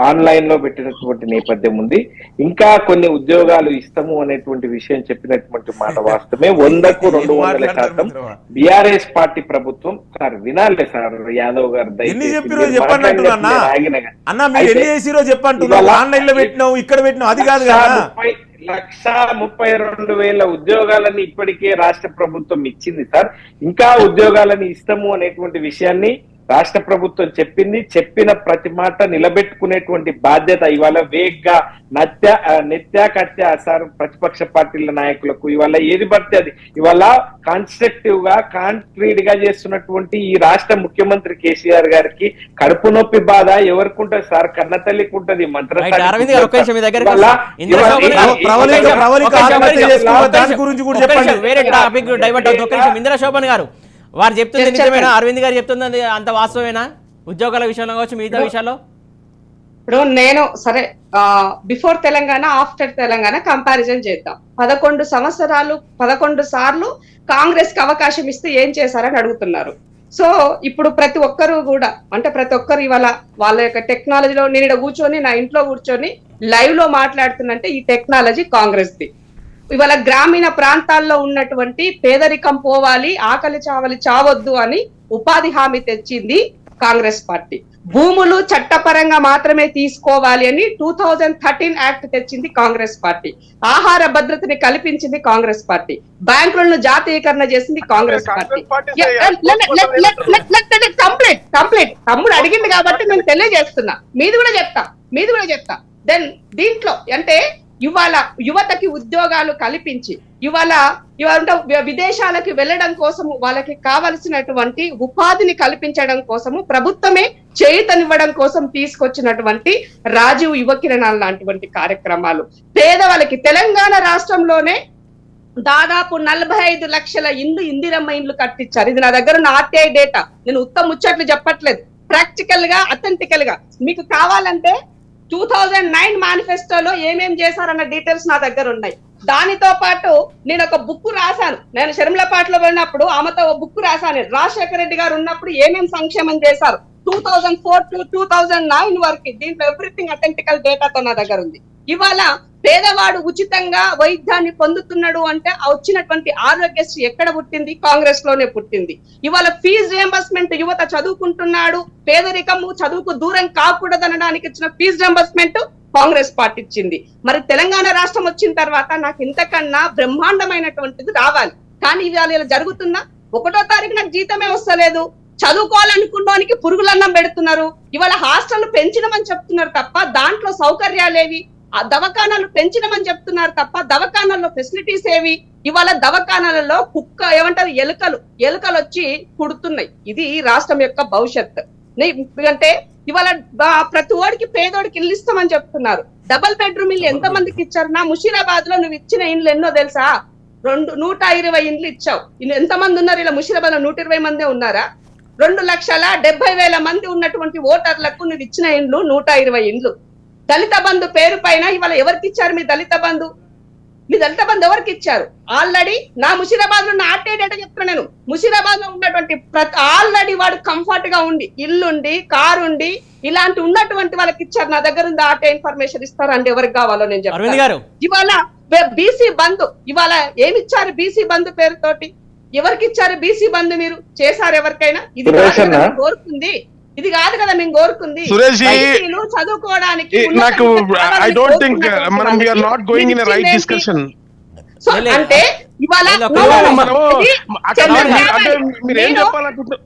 ఆన్లైన్ లో పెట్టినటువంటి నేపథ్యం ఉంది. ఇంకా కొన్ని ఉద్యోగాలు ఇస్తాము అనేటువంటి విషయం చెప్పినటువంటి మాట వాస్తవమే. 100కు 200% బీఆర్ఎస్ పార్టీ ప్రభుత్వం. సార్ వినాలి సార్ యాదవ్ గారు, ఆన్లైన్ 1,32,000 ఉద్యోగాలని ఇప్పటికే రాష్ట్ర ప్రభుత్వం ఇచ్చింది సార్. ఇంకా ఉద్యోగాలని ఇస్తాము అనేటువంటి విషయాన్ని రాష్ట్ర ప్రభుత్వం చెప్పింది. చెప్పిన ప్రతి మాట నిలబెట్టుకునేటువంటి బాధ్యత ఇవాళ వేగ్గా నెత్యాకత్య సార్ ప్రతిపక్ష పార్టీల నాయకులకు ఇవాళ ఏది పడితే అది ఇవాళ కాన్స్ట్రక్టివ్ గా కాంక్రీట్ గా చేస్తున్నటువంటి ఈ రాష్ట్ర ముఖ్యమంత్రి కేసీఆర్ గారికి కడుపు నొప్పి బాధ ఎవరికి ఉంటుంది సార్? కన్న తల్లికి ఉంటుంది. ఇందిరా శోభన్ గారు వారు చెప్తుంది నిజమేనా? అరవింద్ గారు చెప్తుంది అంత వాస్తవేనా? ఉద్యోగాల విషయంలో కావచ్చు, మిగతా విషయాల్లో. ఇప్పుడు నేను సరే before Telangana after Telangana comparison చేద్దాం. 11 సార్లు కాంగ్రెస్ కి అవకాశం ఇస్తే ఏం చేశారని అడుగుతున్నారు. సో ఇప్పుడు ప్రతి ఒక్కరు కూడా అంటే ప్రతి ఒక్కరు ఇవాళ వాళ్ళ యొక్క టెక్నాలజీలో, నేను ఇక్కడ కూర్చొని నా ఇంట్లో కూర్చొని లైవ్ లో మాట్లాడుతున్నంటే ఈ టెక్నాలజీ కాంగ్రెస్ ది. ఇవాళ గ్రామీణ ప్రాంతాల్లో ఉన్నటువంటి పేదరికం పోవాలి, ఆకలి చావలి చావొద్దు అని ఉపాధి హామీ తెచ్చింది కాంగ్రెస్ పార్టీ. భూములు చట్టపరంగా మాత్రమే తీసుకోవాలి అని 2013 యాక్ట్ తెచ్చింది కాంగ్రెస్ పార్టీ. ఆహార భద్రతని కల్పించింది కాంగ్రెస్ పార్టీ. బ్యాంకులను జాతీయకరణ చేసింది కాంగ్రెస్ పార్టీ. కంప్లీట్ తమ్ముడు అడిగింది కాబట్టి నేను తెలియజేస్తున్నా. మీది కూడా చెప్తా. దెన్ దీంట్లో అంటే ఇవాళ యువతకి ఉద్యోగాలు కల్పించి ఇవాళ విదేశాలకు వెళ్ళడం కోసము వాళ్ళకి కావలసినటువంటి ఉపాధిని కల్పించడం కోసము ప్రభుత్వమే చేయూతనివ్వడం కోసం తీసుకొచ్చినటువంటి రాజీవ్ యువ కిరణాలు లాంటివంటి కార్యక్రమాలు పేదవాళ్ళకి తెలంగాణ రాష్ట్రంలోనే దాదాపు 45 లక్షల ఇందిరమ్మ ఇండ్లు కట్టించారు. ఇది నా దగ్గర ఉన్న ఆర్టీఐ డేటా. నేను ముచ్చట్లు చెప్పట్లేదు, ప్రాక్టికల్ గా అథెంటికల్ గా మీకు కావాలంటే 2009 మేనిఫెస్టోలో ఏమేం చేశారన్న డీటెయిల్స్ నా దగ్గర ఉన్నాయి. దానితో పాటు నేను ఒక బుక్ రాశాను. నేను షర్మిలపాటలో వెళ్ళినప్పుడు ఆమెతో ఒక బుక్ రాశాను. రాజశేఖర రెడ్డి గారు ఉన్నప్పుడు ఏమేం సంక్షేమం చేశారు 2004 to 2009 వరకు. దీంట్లో ఎవ్రీథింగ్ అథెంటికల్ డేటాతో నా దగ్గర ఉంది. ఇవాళ పేదవాడు ఉచితంగా వైద్యాన్ని పొందుతున్నాడు అంటే ఆ వచ్చినటువంటి ఆరోగ్యశ్రీ ఎక్కడ పుట్టింది? కాంగ్రెస్ లోనే పుట్టింది. ఇవాళ ఫీజు రియంబర్స్మెంట్, యువత చదువుకుంటున్నాడు, పేదరికము చదువుకు దూరం కాకూడదనడానికి ఇచ్చిన ఫీజు రియంబర్స్మెంట్ కాంగ్రెస్ పార్టీ ఇచ్చింది. మరి తెలంగాణ రాష్ట్రం వచ్చిన తర్వాత నాకు ఇంతకన్నా బ్రహ్మాండమైనటువంటిది రావాలి. కానీ ఇవాళ ఇలా జరుగుతుందా? 1వ తారీఖు నాకు జీతమే వస్తలేదు, చదువుకోవాలనుకున్నానికి పురుగులన్నం పెడుతున్నారు. ఇవాళ హాస్టల్ పెంచినమని చెప్తున్నారు తప్ప దాంట్లో సౌకర్యాలేవి? ఆ దవాఖానాలు పెంచినమని చెప్తున్నారు తప్ప దవాఖానాల్లో ఫెసిలిటీస్ ఏవి? ఇవాళ దవాఖానాలలో కుక్క ఏమంటారు ఎలుకలు వచ్చి కుడుతున్నాయి. ఇది రాష్ట్రం యొక్క భవిష్యత్. ఎందుకంటే ఇవాళ ప్రతి ఓడికి పేదోడికి ఇల్లు ఇస్తామని చెప్తున్నారు. డబుల్ బెడ్రూమ్ ఇల్లు ఎంత మందికి ఇచ్చారు? నా ముషీరాబాద్ లో నువ్వు ఇచ్చిన ఇండ్లు ఎన్నో తెలుసా? 120 ఇండ్లు ఇచ్చావు. ఎంత మంది ఉన్నారు ఇలా ముషీరాబాద్ లో? 120 మందే ఉన్నారా? 2,70,000 మంది ఉన్నటువంటి ఓటర్లకు నువ్వు ఇచ్చిన ఇండ్లు 120 ఇండ్లు. దళిత బంధు పేరు పైన ఇవాళ ఎవరికి ఇచ్చారు మీ దళిత బంధు? మీ దళిత బంధు ఎవరికి ఇచ్చారు? ఆల్రెడీ నా ముషీరాబాద్ లో ఆర్టీడేట చెప్తున్నా నేను, ముషీరాబాద్ లో ఉన్నటువంటి ఆల్రెడీ వాడు కంఫర్ట్ గా ఉండి ఇల్లుండి కారుండి ఇలాంటి ఉన్నటువంటి వాళ్ళకి ఇచ్చారు. నా దగ్గర ఉంది ఆర్టీ ఇన్ఫర్మేషన్ ఇస్తారండి ఎవరికి కావాలో నేను చెప్తాను. ఇవాళ బీసీ బంధు ఇవాళ ఏమిచ్చారు? బీసీ బంధు పేరుతోటి ఎవరికి ఇచ్చారు బీసీ బంధు? మీరు చేశారు ఎవరికైనా? ఇది కోరుకుంది, ఇది కాదు కదా మేము కోరుకుంది. సురేష్ చదువుకోవడానికి నాకు ఐ డోంట్ థింక్ మనం we are not going in a right discussion. So అంటే ఇవాళ మీరు ఏం చెప్పాలనుకుంటున్నారు?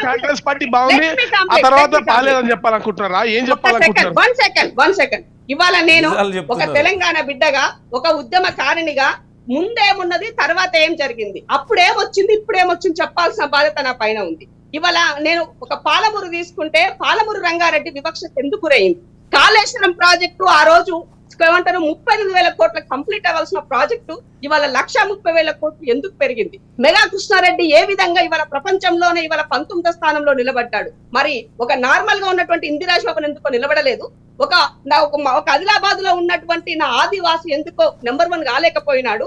కాంగ్రెస్ పార్టీ బాగుంది, ఆ తర్వాత బాగాలేదని చెప్పాలనుకుంటున్నారా? ఏం చెప్పాలనుకుంటున్నారు? One second. ఇవాళ నేను ఒక తెలంగాణ బిడ్డగా, ఒక ఉద్యమకారిణిగా ముందేమున్నది, తర్వాత ఏం జరిగింది, అప్పుడేమొచ్చింది, ఇప్పుడేమొచ్చింది చెప్పాల్సిన బాధ్యత నా పైన ఉంది. ఇవాళ నేను ఒక పాలమూరు తీసుకుంటే పాలమూరు రంగారెడ్డి వివక్ష ఎందుకు గురైంది? కాళేశ్వరం ప్రాజెక్టు ఆ రోజు ఏమంటారు 38,000 కోట్ల కంప్లీట్ అవ్వాల్సిన ప్రాజెక్టు ఇవాళ 1,30,000 కోట్లు ఎందుకు పెరిగింది? మెగా కృష్ణారెడ్డి ఏ విధంగా ఇవాళ ప్రపంచంలోనే ఇవాళ 19వ స్థానంలో నిలబడ్డాడు? మరి ఒక నార్మల్ గా ఉన్నటువంటి ఇందిరాశోభన్ ఎందుకో నిలబడలేదు? ఒక ఆదిలాబాద్ లో ఉన్నటువంటి నా ఆదివాసి ఎందుకో నెంబర్ 1 కాలేకపోయినాడు?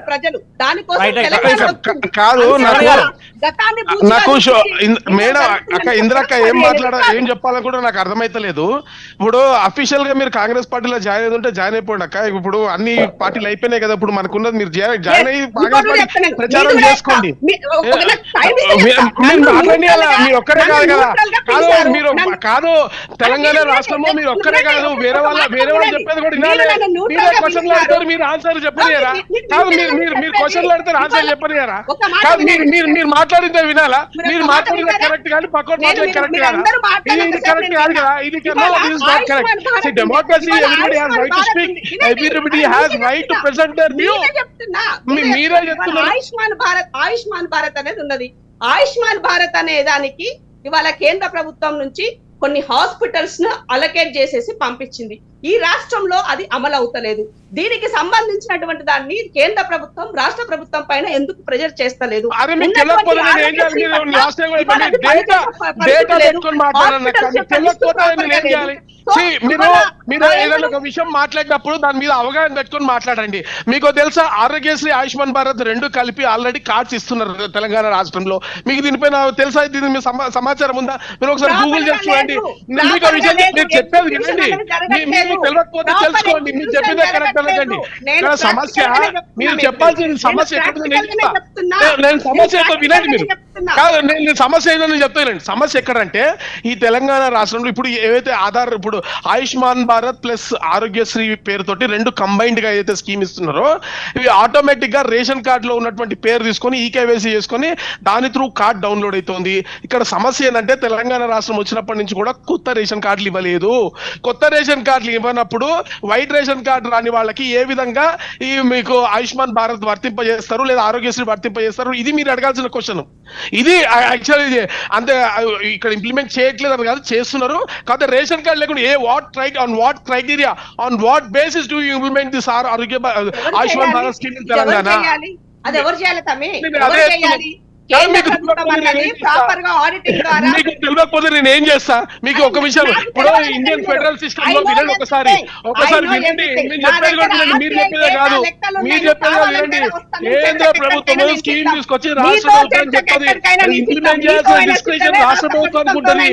ప్రజలు దానికోసం కాదు. నాకు మేడం అక్క ఇందిరక్క ఏం చెప్పాలనుకుంటే నాకు అర్థమైతలేదు. ఇప్పుడు అఫీషియల్ గా మీరు కాంగ్రెస్ పార్టీలో జాయిన్ అవుతుంటే జాయిన్ అయిపోండి అక్క. ఇప్పుడు అన్ని పార్టీలు అయిపోయినాయి కదా, ఇప్పుడు మనకున్నది మీరు జాయిన్ అయ్యి కాంగ్రెస్ పార్టీ ప్రచారం చేసుకోండి. మీరు ఒక్కరే కాదు కదా, మీరు కాదు తెలంగాణ రాష్ట్రంలో మీరు ఒక్కరే కాదు, వేరే వాళ్ళు చెప్పేది కూడా వినాలి. మీరే క్వశ్చన్లు అడుగుతారు, మీరు ఆన్సర్ చెప్పనియారా? కాదు మీరు క్వశ్చన్లు అడుగుతారు, ఆన్సర్ చెప్పనియారా? కాదు మీరు మాట్లాడితే వినాలా? మీరు మాట్లాడితే కరెక్ట్ కానీ పక్కన మాట్లాడి కరెక్ట్ కాదా? ఇది కరెక్ట్ కాదు కదా, ఇది correct. Democracy everybody has right to speak, everybody has right to present their view. మీరే చెప్తున్నారు. ఆయుష్మాన్ భారత్ అనేది ఉన్నది. ఆయుష్మాన్ భారత్ అనే దానికి ఇవాళ కేంద్ర ప్రభుత్వం నుంచి కొన్ని హాస్పిటల్స్ ను అలకేట్ చేసేసి పంపించింది. ఈ రాష్ట్రంలో అది అమలు అవుతలేదు. దీనికి సంబంధించినటువంటి దాన్ని కేంద్ర ప్రభుత్వం రాష్ట్ర ప్రభుత్వం పైన ఎందుకు ప్రెజర్ చేస్తలేదు? మీరు ఏదైనా ఒక విషయం మాట్లాడినప్పుడు దాని మీద అవగాహన పెట్టుకొని మాట్లాడండి. మీకు తెలుసా ఆరోగ్యశ్రీ ఆయుష్మాన్ భారత్ రెండు కలిపి ఆల్రెడీ కార్డ్స్ ఇస్తున్నారు తెలంగాణ రాష్ట్రంలో. మీకు దీనిపైన తెలుసా? దీని మీ సమాచారం ఉందా? మీరు ఒకసారి గూగుల్ చేసి చూడండి. మీకు విషయం మీరు చెప్పేది వినండి, మీకు తెలియకపోతే తెలుసుకోండి. మీరు చెప్పేదే కరెక్ట్ అనకండి. సమస్య మీరు చెప్పాల్సిన సమస్య ఎక్కడ నేను సమస్య వినండి. మీరు కాదు నేను సమస్య ఏదని చెప్తానండి. సమస్య ఎక్కడంటే ఈ తెలంగాణ రాష్ట్రంలో ఇప్పుడు ఏవైతే ఆధార్ ఇప్పుడు ఆయుష్మాన్ భారత్ ప్లస్ ఆరోగ్యశ్రీ పేరుతోటి రెండు కంబైన్డ్ గా ఏదైతే స్కీమ్ ఇస్తున్నారో ఇవి ఆటోమేటిక్ గా రేషన్ కార్డు లో ఉన్నటువంటి పేరు తీసుకొని ఈకేవైసీ చేసుకొని దాని త్రూ కార్డ్ డౌన్లోడ్ అవుతుంది. ఇక్కడ సమస్య ఏంటంటే తెలంగాణ రాష్ట్రం వచ్చినప్పటి నుంచి కూడా కొత్త రేషన్ కార్డులు ఇవ్వలేదు. కొత్త రేషన్ కార్డులు ఇవ్వనప్పుడు వైట్ రేషన్ కార్డు రాని వాళ్ళకి ఏ విధంగా ఈ మీకు ఆయుష్మాన్ భారత్ వర్తింపజేస్తారు లేదా ఆరోగ్యశ్రీ వర్తింపజేస్తారు? ఇది మీరు అడగాల్సిన క్వశ్చన్. ఇది యాక్చువల్లీ అంతే ఇక్కడ ఇంప్లిమెంట్ చేయట్లేదు అని కాదు, చేస్తున్నారు. కాకపోతే రేషన్ కార్డు లేకుండా on what criteria, on what basis do you implement this Ayushman Bharat scheme in Telangana? అది ఎవరు చేయాలి తమ్మి? కేంద్ర ప్రభుత్వం అన్నది ప్రాపర్ గా ఆడిటింగ్ ద్వారా మీకు తెలియకపోతే నేను ఏం చేస్తా? మీకు ఒక విషయం, ఇప్పుడు ఇండియన్ ఫెడరల్ సిస్టమ్ లో వినండి ఒకసారి వినండి, నేను చెప్పేది కూడా వినండి, మీరు చెప్పేదే కాదు, మీరు చెప్పేది వినండి. కేంద్ర ప్రభుత్వం స్కీమ్ తీసుకొచ్చి రాష్ట్ర ప్రభుత్వం చెప్తుంది, ఇంప్లిమెంట్ చేయాల్సిన డిస్క్రిప్షన్ రాష్ట్ర ప్రభుత్వానికి ఉంటుంది.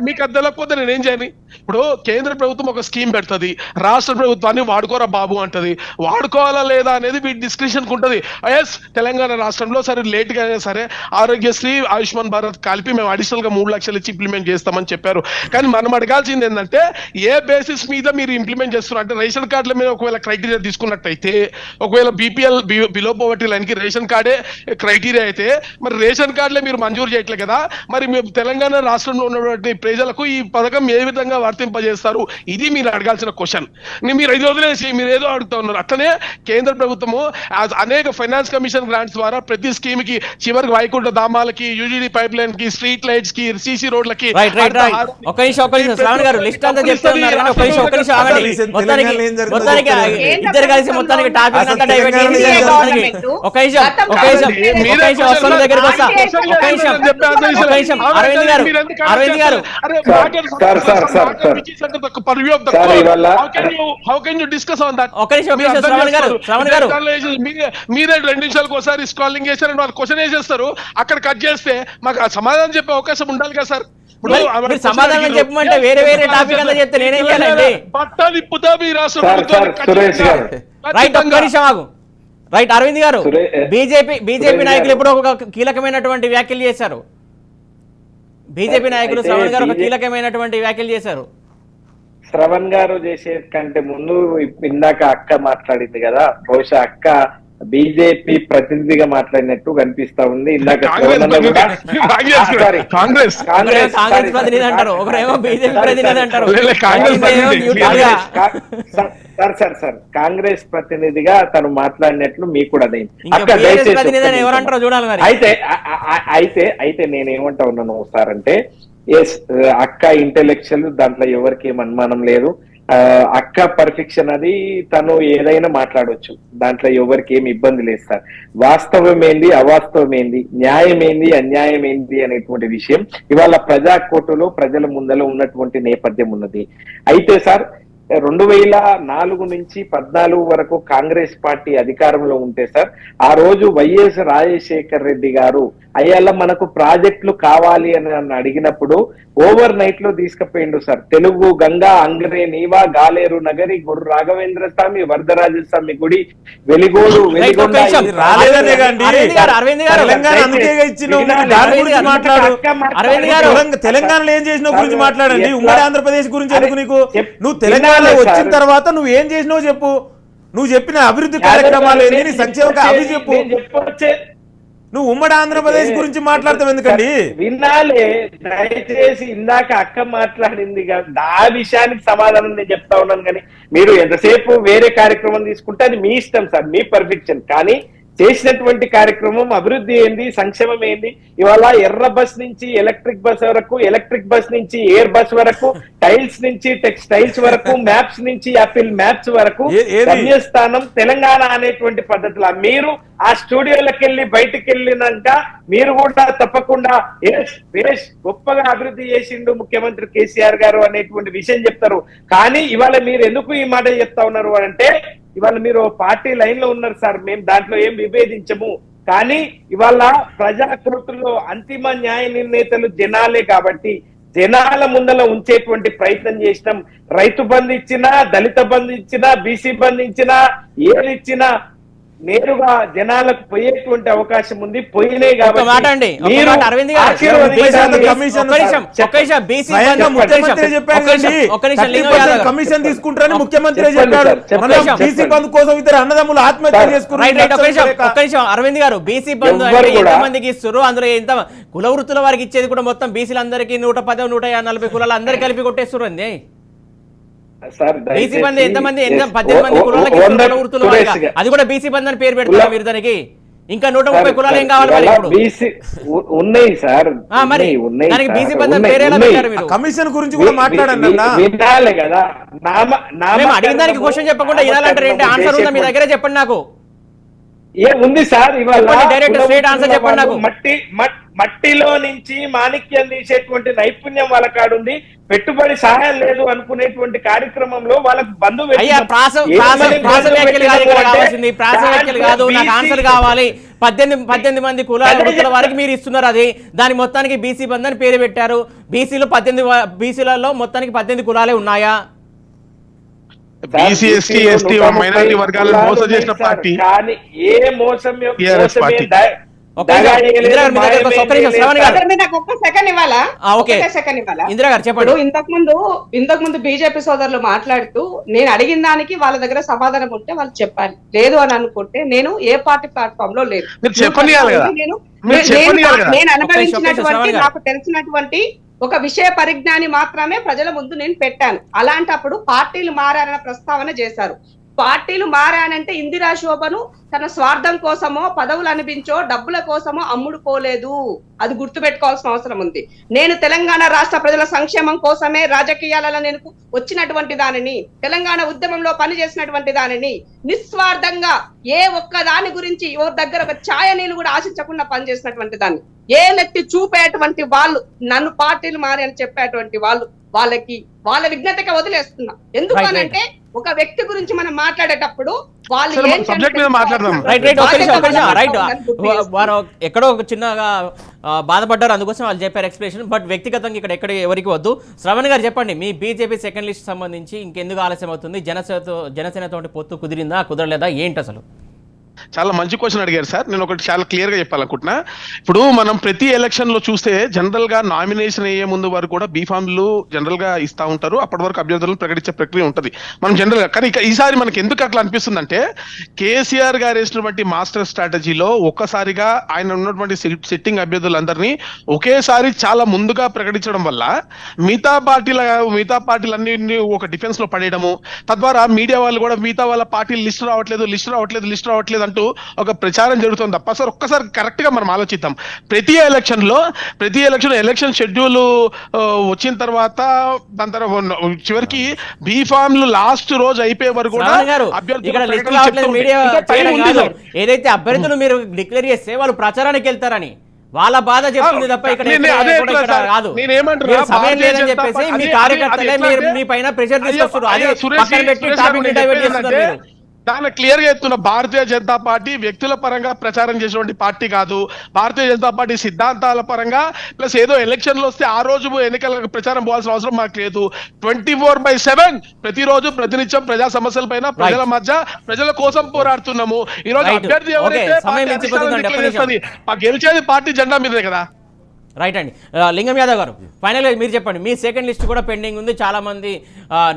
మీకు అది తెలియకపోతే నేను ఏం చేయను? ఇప్పుడు కేంద్ర ప్రభుత్వం ఒక స్కీమ్ పెడుతుంది, రాష్ట్ర ప్రభుత్వాన్ని వాడుకోరా బాబు అంటది. వాడుకోవాలా లేదా అనేది వీటి డిస్క్రిప్షన్ ఉంటది. ఎస్, తెలంగాణ రాష్ట్రంలో సరే లేట్ గా సరే ఆరోగ్యశ్రీ, ఆయుష్మాన్ భారత్ కలిపి మేము అడిషనల్ గా 3 లక్షలు ఇచ్చి ఇంప్లిమెంట్ చేస్తామని చెప్పారు. కానీ మనం అడగాల్సింది ఏంటంటే ఏ బేసిస్ మీద మీరు ఇంప్లిమెంట్ చేస్తున్నారు అంటే రేషన్ కార్డుల మీద ఒకవేళ క్రైటీరియా తీసుకున్నట్టయితే, ఒకవేళ బీపీఎల్ బిలో పోవర్టీ లైన్ కి రేషన్ కార్డే క్రైటీరియా అయితే మరి రేషన్ కార్డులే మీరు మంజూరు చేయట్లేదు కదా. మరి మేము తెలంగాణ రాష్ట్రంలో ఉన్నటువంటి ప్రజలకు ఈ పథకం ఏ విధంగా వర్తింపజేస్తారు? ఇది మీరు అడగాల్సిన క్వశ్చన్. మీరు ఇది వదిలేసి మీరు ఏదో అడుగుతా ఉన్నారు. అట్లనే కేంద్ర ప్రభుత్వము అనేక ఫైనాన్స్ కమిషన్ గ్రాంట్స్ ద్వారా ప్రతి స్కీమ్ కి చివరికి వైకుంఠ ధామాలకి, యూజీడీ పైప్ లైన్ కి, స్ట్రీట్ లైట్స్ కి, సీసీ రోడ్లకి ఒక నిమిషం శ్రావణ్ గారు లిస్ట్ అంతా చెప్తున్నారు కానీ ఒక నిమిషం ఆగండి. మొత్తానికి ఇద్దరు కలిసి మొత్తానికి టాపిక్ అంతా డైవర్ట్ చేసి ఒక నిమిషం వస్తున్న దగ్గరికి వస్తా. ఒక నిమిషం అరవింద్ గారు మీరే 2 నిమిషాలకు ఒకసారి స్క్రాలింగ్ చేశారని వాళ్ళు క్వశ్చన్ వేసేస్తారు. అక్కడ కట్ చేస్తే మాకు సమాధానం చెప్పే అవకాశం ఉండాలి కదా సార్. సమాధానం చెప్పమంటే వేరే వేరే టాపిక్ అంతా చెప్తే నేనేం చేయాలండి? పట్టాదిప్పుతా మీ రాష్ట్ర రైట్ అరవింద్ గారు, బీజేపీ నాయకులు ఎప్పుడో ఒక కీలకమైనటువంటి వ్యాఖ్యలు చేశారు. బీజేపీ నాయకులు శ్రవణ్ గారు ఒక కీలకమైనటువంటి వ్యాఖ్యలు చేశారు. శ్రవణ్ గారు చేసే కంటే ముందు ఇందాక అక్క మాట్లాడింది కదా, బహుశా అక్క బీజేపీ ప్రతినిధిగా మాట్లాడినట్టు కనిపిస్తా ఉంది. ఇందాక కాంగ్రెస్ ప్రతినిధి అంటారు, ఒకరేమో బీజేపీ ప్రతినిధి అంటారు. సార్ కాంగ్రెస్ ప్రతినిధిగా తను మాట్లాడినట్లు మీకు కూడా ఎవరంటారో చూడాలి మరి. అయితే నేనేమంటా ఉన్నాను సార్ అంటే, ఎస్ అక్క ఇంటెలెక్చువల్, దాంట్లో ఎవరికి ఏం అనుమానం లేదు. అక్క పర్ఫెక్షన్, అది తను ఏదైనా మాట్లాడవచ్చు, దాంట్లో ఎవరికి ఏమి ఇబ్బంది లేదు సార్. వాస్తవం ఏంది, అవాస్తవం ఏంది, న్యాయం ఏంది, అన్యాయం ఏంది అనేటువంటి విషయం ఇవాళ ప్రజా కోర్టులో ప్రజల ముందర ఉన్నటువంటి నేపథ్యం ఉన్నది. అయితే సార్ 2004 నుంచి 14 వరకు కాంగ్రెస్ పార్టీ అధికారంలో ఉంటే సార్, ఆ రోజు వైఎస్ రాజశేఖర్ రెడ్డి గారు అయ్యాల మనకు ప్రాజెక్టులు కావాలి అని నన్ను అడిగినప్పుడు ఓవర్ నైట్ లో తీసుకుపోయిండు సార్. తెలుగు గంగా, అంగరే, నీవా, గాలేరు నగరి, గురు రాఘవేంద్ర స్వామి, వరదరాజస్వామి గుడి, వెలిగోడు, తెలంగాణలో ఏం చేసినావు గురించి మాట్లాడండి. ఉమ్మడి ఆంధ్రప్రదేశ్ గురించి ఎందుకు నీకు? నువ్వు తెలంగాణలో వచ్చిన తర్వాత నువ్వు ఏం చేసినావు చెప్పు. నువ్వు చెప్పిన అభివృద్ధి కార్యక్రమాలు ఏంటి, సంక్షేమ అవి చెప్పు. నువ్వు ఉమ్మడి ఆంధ్రప్రదేశ్ గురించి మాట్లాడతావు ఎందుకండి? వినాలే దయచేసి. ఇందాక అక్క మాట్లాడింది కదా, ఆ విషయానికి సమాధానం నేను చెప్తా ఉన్నాను. కానీ మీరు ఎంతసేపు వేరే కార్యక్రమం తీసుకుంటే అది మీ ఇష్టం సార్, మీ పర్ఫెక్షన్. కానీ చేసినటువంటి కార్యక్రమం అభివృద్ధి ఏంది, సంక్షేమం ఏంది? ఇవాళ ఎర్ర బస్ నుంచి ఎలక్ట్రిక్ బస్ వరకు, ఎలక్ట్రిక్ బస్ నుంచి ఎయిర్ బస్ వరకు, టైల్స్ నుంచి టెక్స్టైల్స్ వరకు, మ్యాప్స్ నుంచి యాపిల్ మ్యాప్స్ వరకు గమ్యస్థానం తెలంగాణ అనేటువంటి పద్ధతిలో మీరు ఆ స్టూడియోలకు వెళ్ళి బయటకు వెళ్ళినాక మీరు కూడా తప్పకుండా గొప్పగా అభివృద్ధి చేసిండు ముఖ్యమంత్రి కేసీఆర్ గారు అనేటువంటి విషయం చెప్తారు. కానీ ఇవాళ మీరు ఎందుకు ఈ మాట చెప్తా ఉన్నారు అంటే, ఇవాళ మీరు పార్టీ లైన్ లో ఉన్నారు సార్, మేము దాంట్లో ఏం విభేదించము. కానీ ఇవాళ ప్రజాకృతుల్లో అంతిమ న్యాయ నిర్ణేతలు జనాలే కాబట్టి జనాల ముందల ఉంచేటువంటి ప్రయత్నం చేసినాం. రైతు బంధు ఇచ్చినా, దళిత బంధు ఇచ్చినా, బీసీ బంధు ఇచ్చినా, ఏది ఇచ్చినా నేరుగా జనాలకు పోయేటువంటి అవకాశం ఉంది. పోయినే కాబట్టి కమిషన్ తీసుకుంటారని ముఖ్యమంత్రి చెప్పాడు. బీసీ బంధు కోసం ఇద్దరు అన్నదమ్ములు ఆత్మహత్య చేసుకున్నారు. అరవింద్ గారు, బీసీ బంధు ఎంత మందికి ఇస్తారు? అందులో ఎంత కుల వృత్తుల వారికి ఇచ్చేది కూడా మొత్తం బీసీలందరికీ 110, 140 కులాలు అందరు కలిపి కొట్టేస్తారు అండి. బీసీ బంధు ఎంతమంది 18 మంది కులాలకి అది కూడా బీసీ బంధు అని పేరు పెడతారు మీరు దానికి. ఇంకా 130 కులాలు ఏం కావాలి మరి? ఇప్పుడు ఉన్నాయి సార్, మరి దానికి బీసీ బంధు పేరు ఎలా పెట్టారు మీరు? కమిషన్ గురించి కూడా మాట్లాడండి కదా. మేము అడిగిన దానికి క్వశ్చన్ చెప్పకుండా ఇలాంటారు ఏంటి? ఆన్సర్ ఉందా మీ దగ్గర? చెప్పండి నాకు. ఉంది సార్. ఇవాళ చెప్పండి, డైరెక్ట్ స్ట్రైట్ ఆన్సర్ చెప్పండి నాకు. మట్టిలో నుంచి మాణిక్యం తీసేటువంటి నైపుణ్యం వాళ్ళ కాడుంది. పెట్టుబడి సహాయం లేదు అనుకునేటువంటి కార్యక్రమంలో వాళ్ళకు అయ్యా ప్రాస వ్యాఖ్యలు కాదు ఇక్కడ కావాల్సింది, ప్రాస వ్యాఖ్యలు కాదు, నాకు ఆన్సర్ కావాలి. 18 మంది కులాల వారికి మీరు ఇస్తున్నారు, అది దాని మొత్తానికి బీసీ బంధు అని పేరు పెట్టారు. బీసీలలో మొత్తానికి 18 కులాలే ఉన్నాయా? బీసీ ఎస్టీ ఎస్టీ మైనారిటీ వర్గాలను మోసం చేసిన పార్టీ కానీ ఏ మోసం టీఆర్ఎస్ పార్టీ. ఇందిరా గారు చెప్పండి. ఇంతకు ముందు బీజేపీ సోదరులు మాట్లాడుతూ నేను అడిగిన దానికి వాళ్ళ దగ్గర సమాధానం ఉంటే వాళ్ళు చెప్పాలి, లేదు అని అనుకుంటే నేను ఏ పార్టీ ప్లాట్ఫామ్ లో లేదు. నేను అనుభవించినటువంటి నాకు తెలిసినటువంటి ఒక విషయ పరిజ్ఞాని మాత్రమే ప్రజల ముందు నేను పెట్టాను. అలాంటప్పుడు పార్టీలు మారారన్న ప్రస్తావన చేశారు. పార్టీలు మారానంటే ఇందిరా శోభను తన స్వార్థం కోసమో పదవులు అనిపించో డబ్బుల కోసమో అమ్ముడుకోలేదు. అది గుర్తుపెట్టుకోవాల్సిన అవసరం ఉంది. నేను తెలంగాణ రాష్ట్ర ప్రజల సంక్షేమం కోసమే రాజకీయాలలో నేను వచ్చినటువంటి దానిని, తెలంగాణ ఉద్యమంలో పనిచేసినటువంటి దానిని, నిస్వార్థంగా ఏ ఒక్క దాని గురించి ఎవరి దగ్గర ఒక ఛాయ నీళ్ళు కూడా ఆశించకుండా పనిచేసినటువంటి దాన్ని ఏ నెత్తి చూపేటువంటి వాళ్ళు, నన్ను పార్టీలు మారి అని చెప్పేటువంటి వాళ్ళు, వాళ్ళకి వాళ్ళ విజ్ఞతగా వదిలేస్తున్నా. ఎందుకనంటే ఒక వ్యక్తి గురించి మనం మాట్లాడేటప్పుడు వాళ్ళు వారు ఎక్కడో ఒక చిన్నగా బాధపడ్డారు, అందుకోసం వాళ్ళు చెప్పారు ఎక్స్ప్లెనేషన్. బట్ వ్యక్తిగతంగా ఇక్కడ ఎవరికి వద్దు. శ్రవణ్ గారు చెప్పండి, మీ బీజేపీ సెకండ్ లిస్ట్ సంబంధించి ఇంకెందుకు ఆలస్యం అవుతుంది? జనసేనతో పొత్తు కుదిరిందా కుదరలేదా ఏంటి అసలు? చాలా మంచి క్వశ్చన్ అడిగారు సార్. నేను ఒకటి చాలా క్లియర్ గా చెప్పాలనుకుంటున్నా. ఇప్పుడు మనం ప్రతి ఎలక్షన్ లో చూస్తే జనరల్ గా నామినేషన్ అయ్యే ముందు వరకు కూడా బీఫామ్లు జనరల్ గా ఇస్తా ఉంటారు. అప్పటి వరకు అభ్యర్థులను ప్రకటించే ప్రక్రియ ఉంటుంది మనం జనరల్ గా. కానీ ఈసారి మనకి ఎందుకు అట్లా అనిపిస్తుంది అంటే కేసీఆర్ గారు వేసినటువంటి మాస్టర్ స్ట్రాటజీలో ఒక్కసారిగా ఆయన ఉన్నటువంటి సిట్టింగ్ అభ్యర్థులందరినీ ఒకేసారి చాలా ముందుగా ప్రకటించడం వల్ల మిగతా పార్టీలన్నీ ఒక డిఫెన్స్ లో పడేయడము, తద్వారా మీడియా వాళ్ళు కూడా మిగతా వాళ్ళ పార్టీలు లిస్ట్ రావట్లేదు అంటూ ఒక ప్రచారం జరుగుతుంది తప్ప సార్ ఒక్కసారి కరెక్ట్ గా మనం ఆలోచిద్దాం. ప్రతి ఎలక్షన్ షెడ్యూల్ వచ్చిన తర్వాత దాని తర్వాత చివరికి బీఫామ్లు లాస్ట్ రోజు అయిపోయే వరకు కూడా ఏదైతే అభ్యర్థులు మీరు డిక్లేర్ చేస్తే వాళ్ళు ప్రచారానికి వెళ్తారని వాళ్ళ బాధ చెప్తుంది తప్ప ఇక్కడ కాదు. సమయం లేదని చెప్పేసి మీ కార్యకర్తలే మీ పైన ప్రెషర్ తీసుకొస్తారు. అది పక్కన పెట్టి టాపిక్ డైవర్ట్ చేస్తున్నారు మీరు. దాన్ని క్లియర్ గా చెప్తున్న భారతీయ జనతా పార్టీ వ్యక్తుల పరంగా ప్రచారం చేసేటువంటి పార్టీ కాదు. భారతీయ జనతా పార్టీ సిద్ధాంతాల పరంగా ప్లస్ ఏదో ఎలక్షన్లు వస్తే ఆ రోజు ఎన్నికల ప్రచారం పోవాల్సిన అవసరం మాకు లేదు. 24/7 ప్రతిరోజు ప్రతినిత్యం ప్రజా సమస్యల పైన ప్రజల మధ్య ప్రజల కోసం పోరాడుతున్నాము. ఈ రోజు అభ్యర్థి ఎవరైతే గెలిచేది పార్టీ జెండా మీదే కదా. రైట్ అండి. లింగం యాదవ్ గారు ఫైనల్గా మీరు చెప్పండి, మీ సెకండ్ లిస్ట్ కూడా పెండింగ్ ఉంది. చాలామంది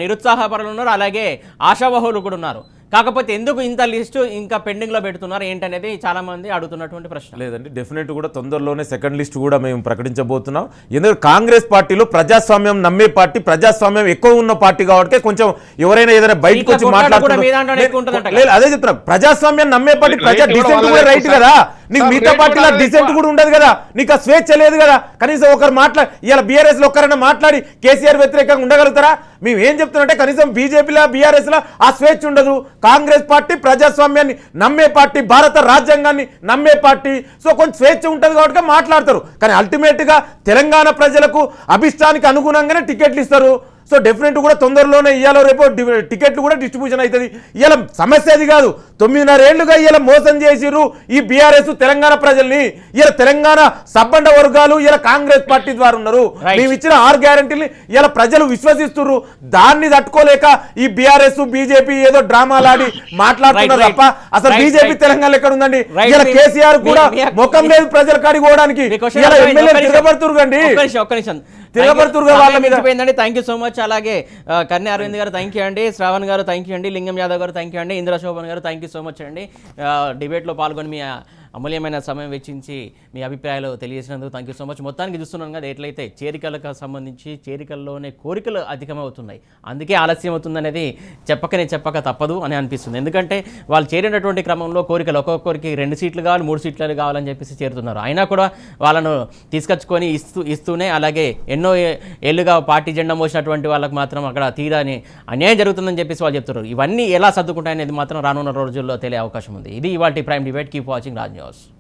నిరుత్సాహపరులు ఉన్నారు, అలాగే ఆశావహులు కూడా ఉన్నారు. కాకపోతే ఎందుకు ఇంత లిస్టు ఇంకా పెండింగ్లో పెడుతున్నారు ఏంటనేది చాలా మంది అడుగుతున్నటువంటి ప్రశ్న. లేదండి, డెఫినెట్ కూడా తొందరలోనే సెకండ్ లిస్ట్ కూడా మేము ప్రకటించబోతున్నాం. ఎందుకంటే కాంగ్రెస్ పార్టీలో ప్రజాస్వామ్యం నమ్మే పార్టీ, ప్రజాస్వామ్యం ఎక్కువ ఉన్న పార్టీ కాబట్టి కొంచెం ఎవరైనా ఏదైనా బయటకు వచ్చి మాట్లాడుతున్నారు. అదే చెప్తున్నా, ప్రజాస్వామ్యం నమ్మే పార్టీ, ప్రజా డిసెంట్ కూడా రైట్ కదా. నీకు మిగతా పార్టీలో డిసెంట్ కూడా ఉండదు కదా, నీకు ఆ స్వేచ్ఛ లేదు కదా. కనీసం ఒకరు ఇలా బీఆర్ఎస్ లో ఒక్కరైనా మాట్లాడి కేసీఆర్ వ్యతిరేకంగా ఉండగలుగుతారా? మేము ఏం చెప్తున్నాంటే కనీసం బీజేపీలో బీఆర్ఎస్ లో ఆ స్వేచ్ఛ ఉండదు. కాంగ్రెస్ పార్టీ ప్రజాస్వామ్యాన్ని నమ్మే పార్టీ, భారత రాజ్యాంగాన్ని నమ్మే పార్టీ. సో కొంచెం స్వేచ్ఛ ఉంటుంది కాబట్టి మాట్లాడతారు. కానీ అల్టిమేట్ గా తెలంగాణ ప్రజలకు అభిష్టానికి అనుగుణంగానే టికెట్లు ఇస్తారు. సో డెఫినెట్ కూడా తొందరలోనే ఇవాళ రేపు టికెట్లు కూడా డిస్ట్రిబ్యూషన్ అవుతుంది. ఇవాళ సమస్య అది కాదు, 9.5 ఏళ్లుగా ఇవాళ మోసం చేసిర్రు ఈ బీఆర్ఎస్ తెలంగాణ ప్రజల్ని. ఇలా తెలంగాణ సబ్బండ వర్గాలు ఇలా కాంగ్రెస్ పార్టీ ద్వారా ఉన్నారు. మేము ఇచ్చిన 6 గ్యారంటీలు ఇలా ప్రజలు విశ్వసిస్తున్నారు. దాన్ని తట్టుకోలేక ఈ బీఆర్ఎస్ బీజేపీ ఏదో డ్రామాలాడి మాట్లాడుతున్నారు తప్ప అసలు బీజేపీ తెలంగాణలో ఎక్కడ ఉందండి? ఇలా కేసీఆర్ కూడా ముఖం లేదు ప్రజల కాడికి పోవడానికి. ఇలా ఎమ్మెల్యే తిరగబడుతుర్రండి, తిరగబడుతురుగా వాళ్ళ మీద. Thank you so much. అలాగే కన్య అరవింద్ గారు థ్యాంక్ యూ అండి, శ్రావణ్ గారు థ్యాంక్ యూ అండి, లింగం యాదవ్ గారు థ్యాంక్ యూ అండి, ఇందిరా శోభన్ గారు థ్యాంక్ యూ సో మచ్ అండి. డిబేట్లో పాల్గొని మీ అమూల్యమైన సమయం వెచ్చించి మీ అభిప్రాయాలు తెలియజేసినందుకు థ్యాంక్ యూ సో మచ్. మొత్తానికి చూస్తున్నాం కదా ఎట్లయితే చేరికలకు సంబంధించి చేరికల్లోనే కోరికలు అధికమవుతున్నాయి, అందుకే ఆలస్యం అవుతుందనేది చెప్పక తప్పదు అని అనిపిస్తుంది. ఎందుకంటే వాళ్ళు చేరినటువంటి క్రమంలో కోరికలు ఒక్కొక్కరికి 2 సీట్లు కావాలి, 3 సీట్లు కావాలని చెప్పేసి చేరుతున్నారు. అయినా కూడా వాళ్ళను తీసుకొచ్చుకొని ఇస్తూనే అలాగే ఎన్నో ఏళ్ళుగా పార్టీ జెండా మోసినటువంటి వాళ్ళకి మాత్రం అక్కడ తీరాని అన్యాయం జరుగుతుందని చెప్పేసి వాళ్ళు చెప్తున్నారు. ఇవన్నీ ఎలా సర్దుకుంటాయనేది మాత్రం రానున్న రోజుల్లో తెలియ అవకాశం ఉంది. ఇది ఇవాల్టి prime debate. Keep watching Raj news.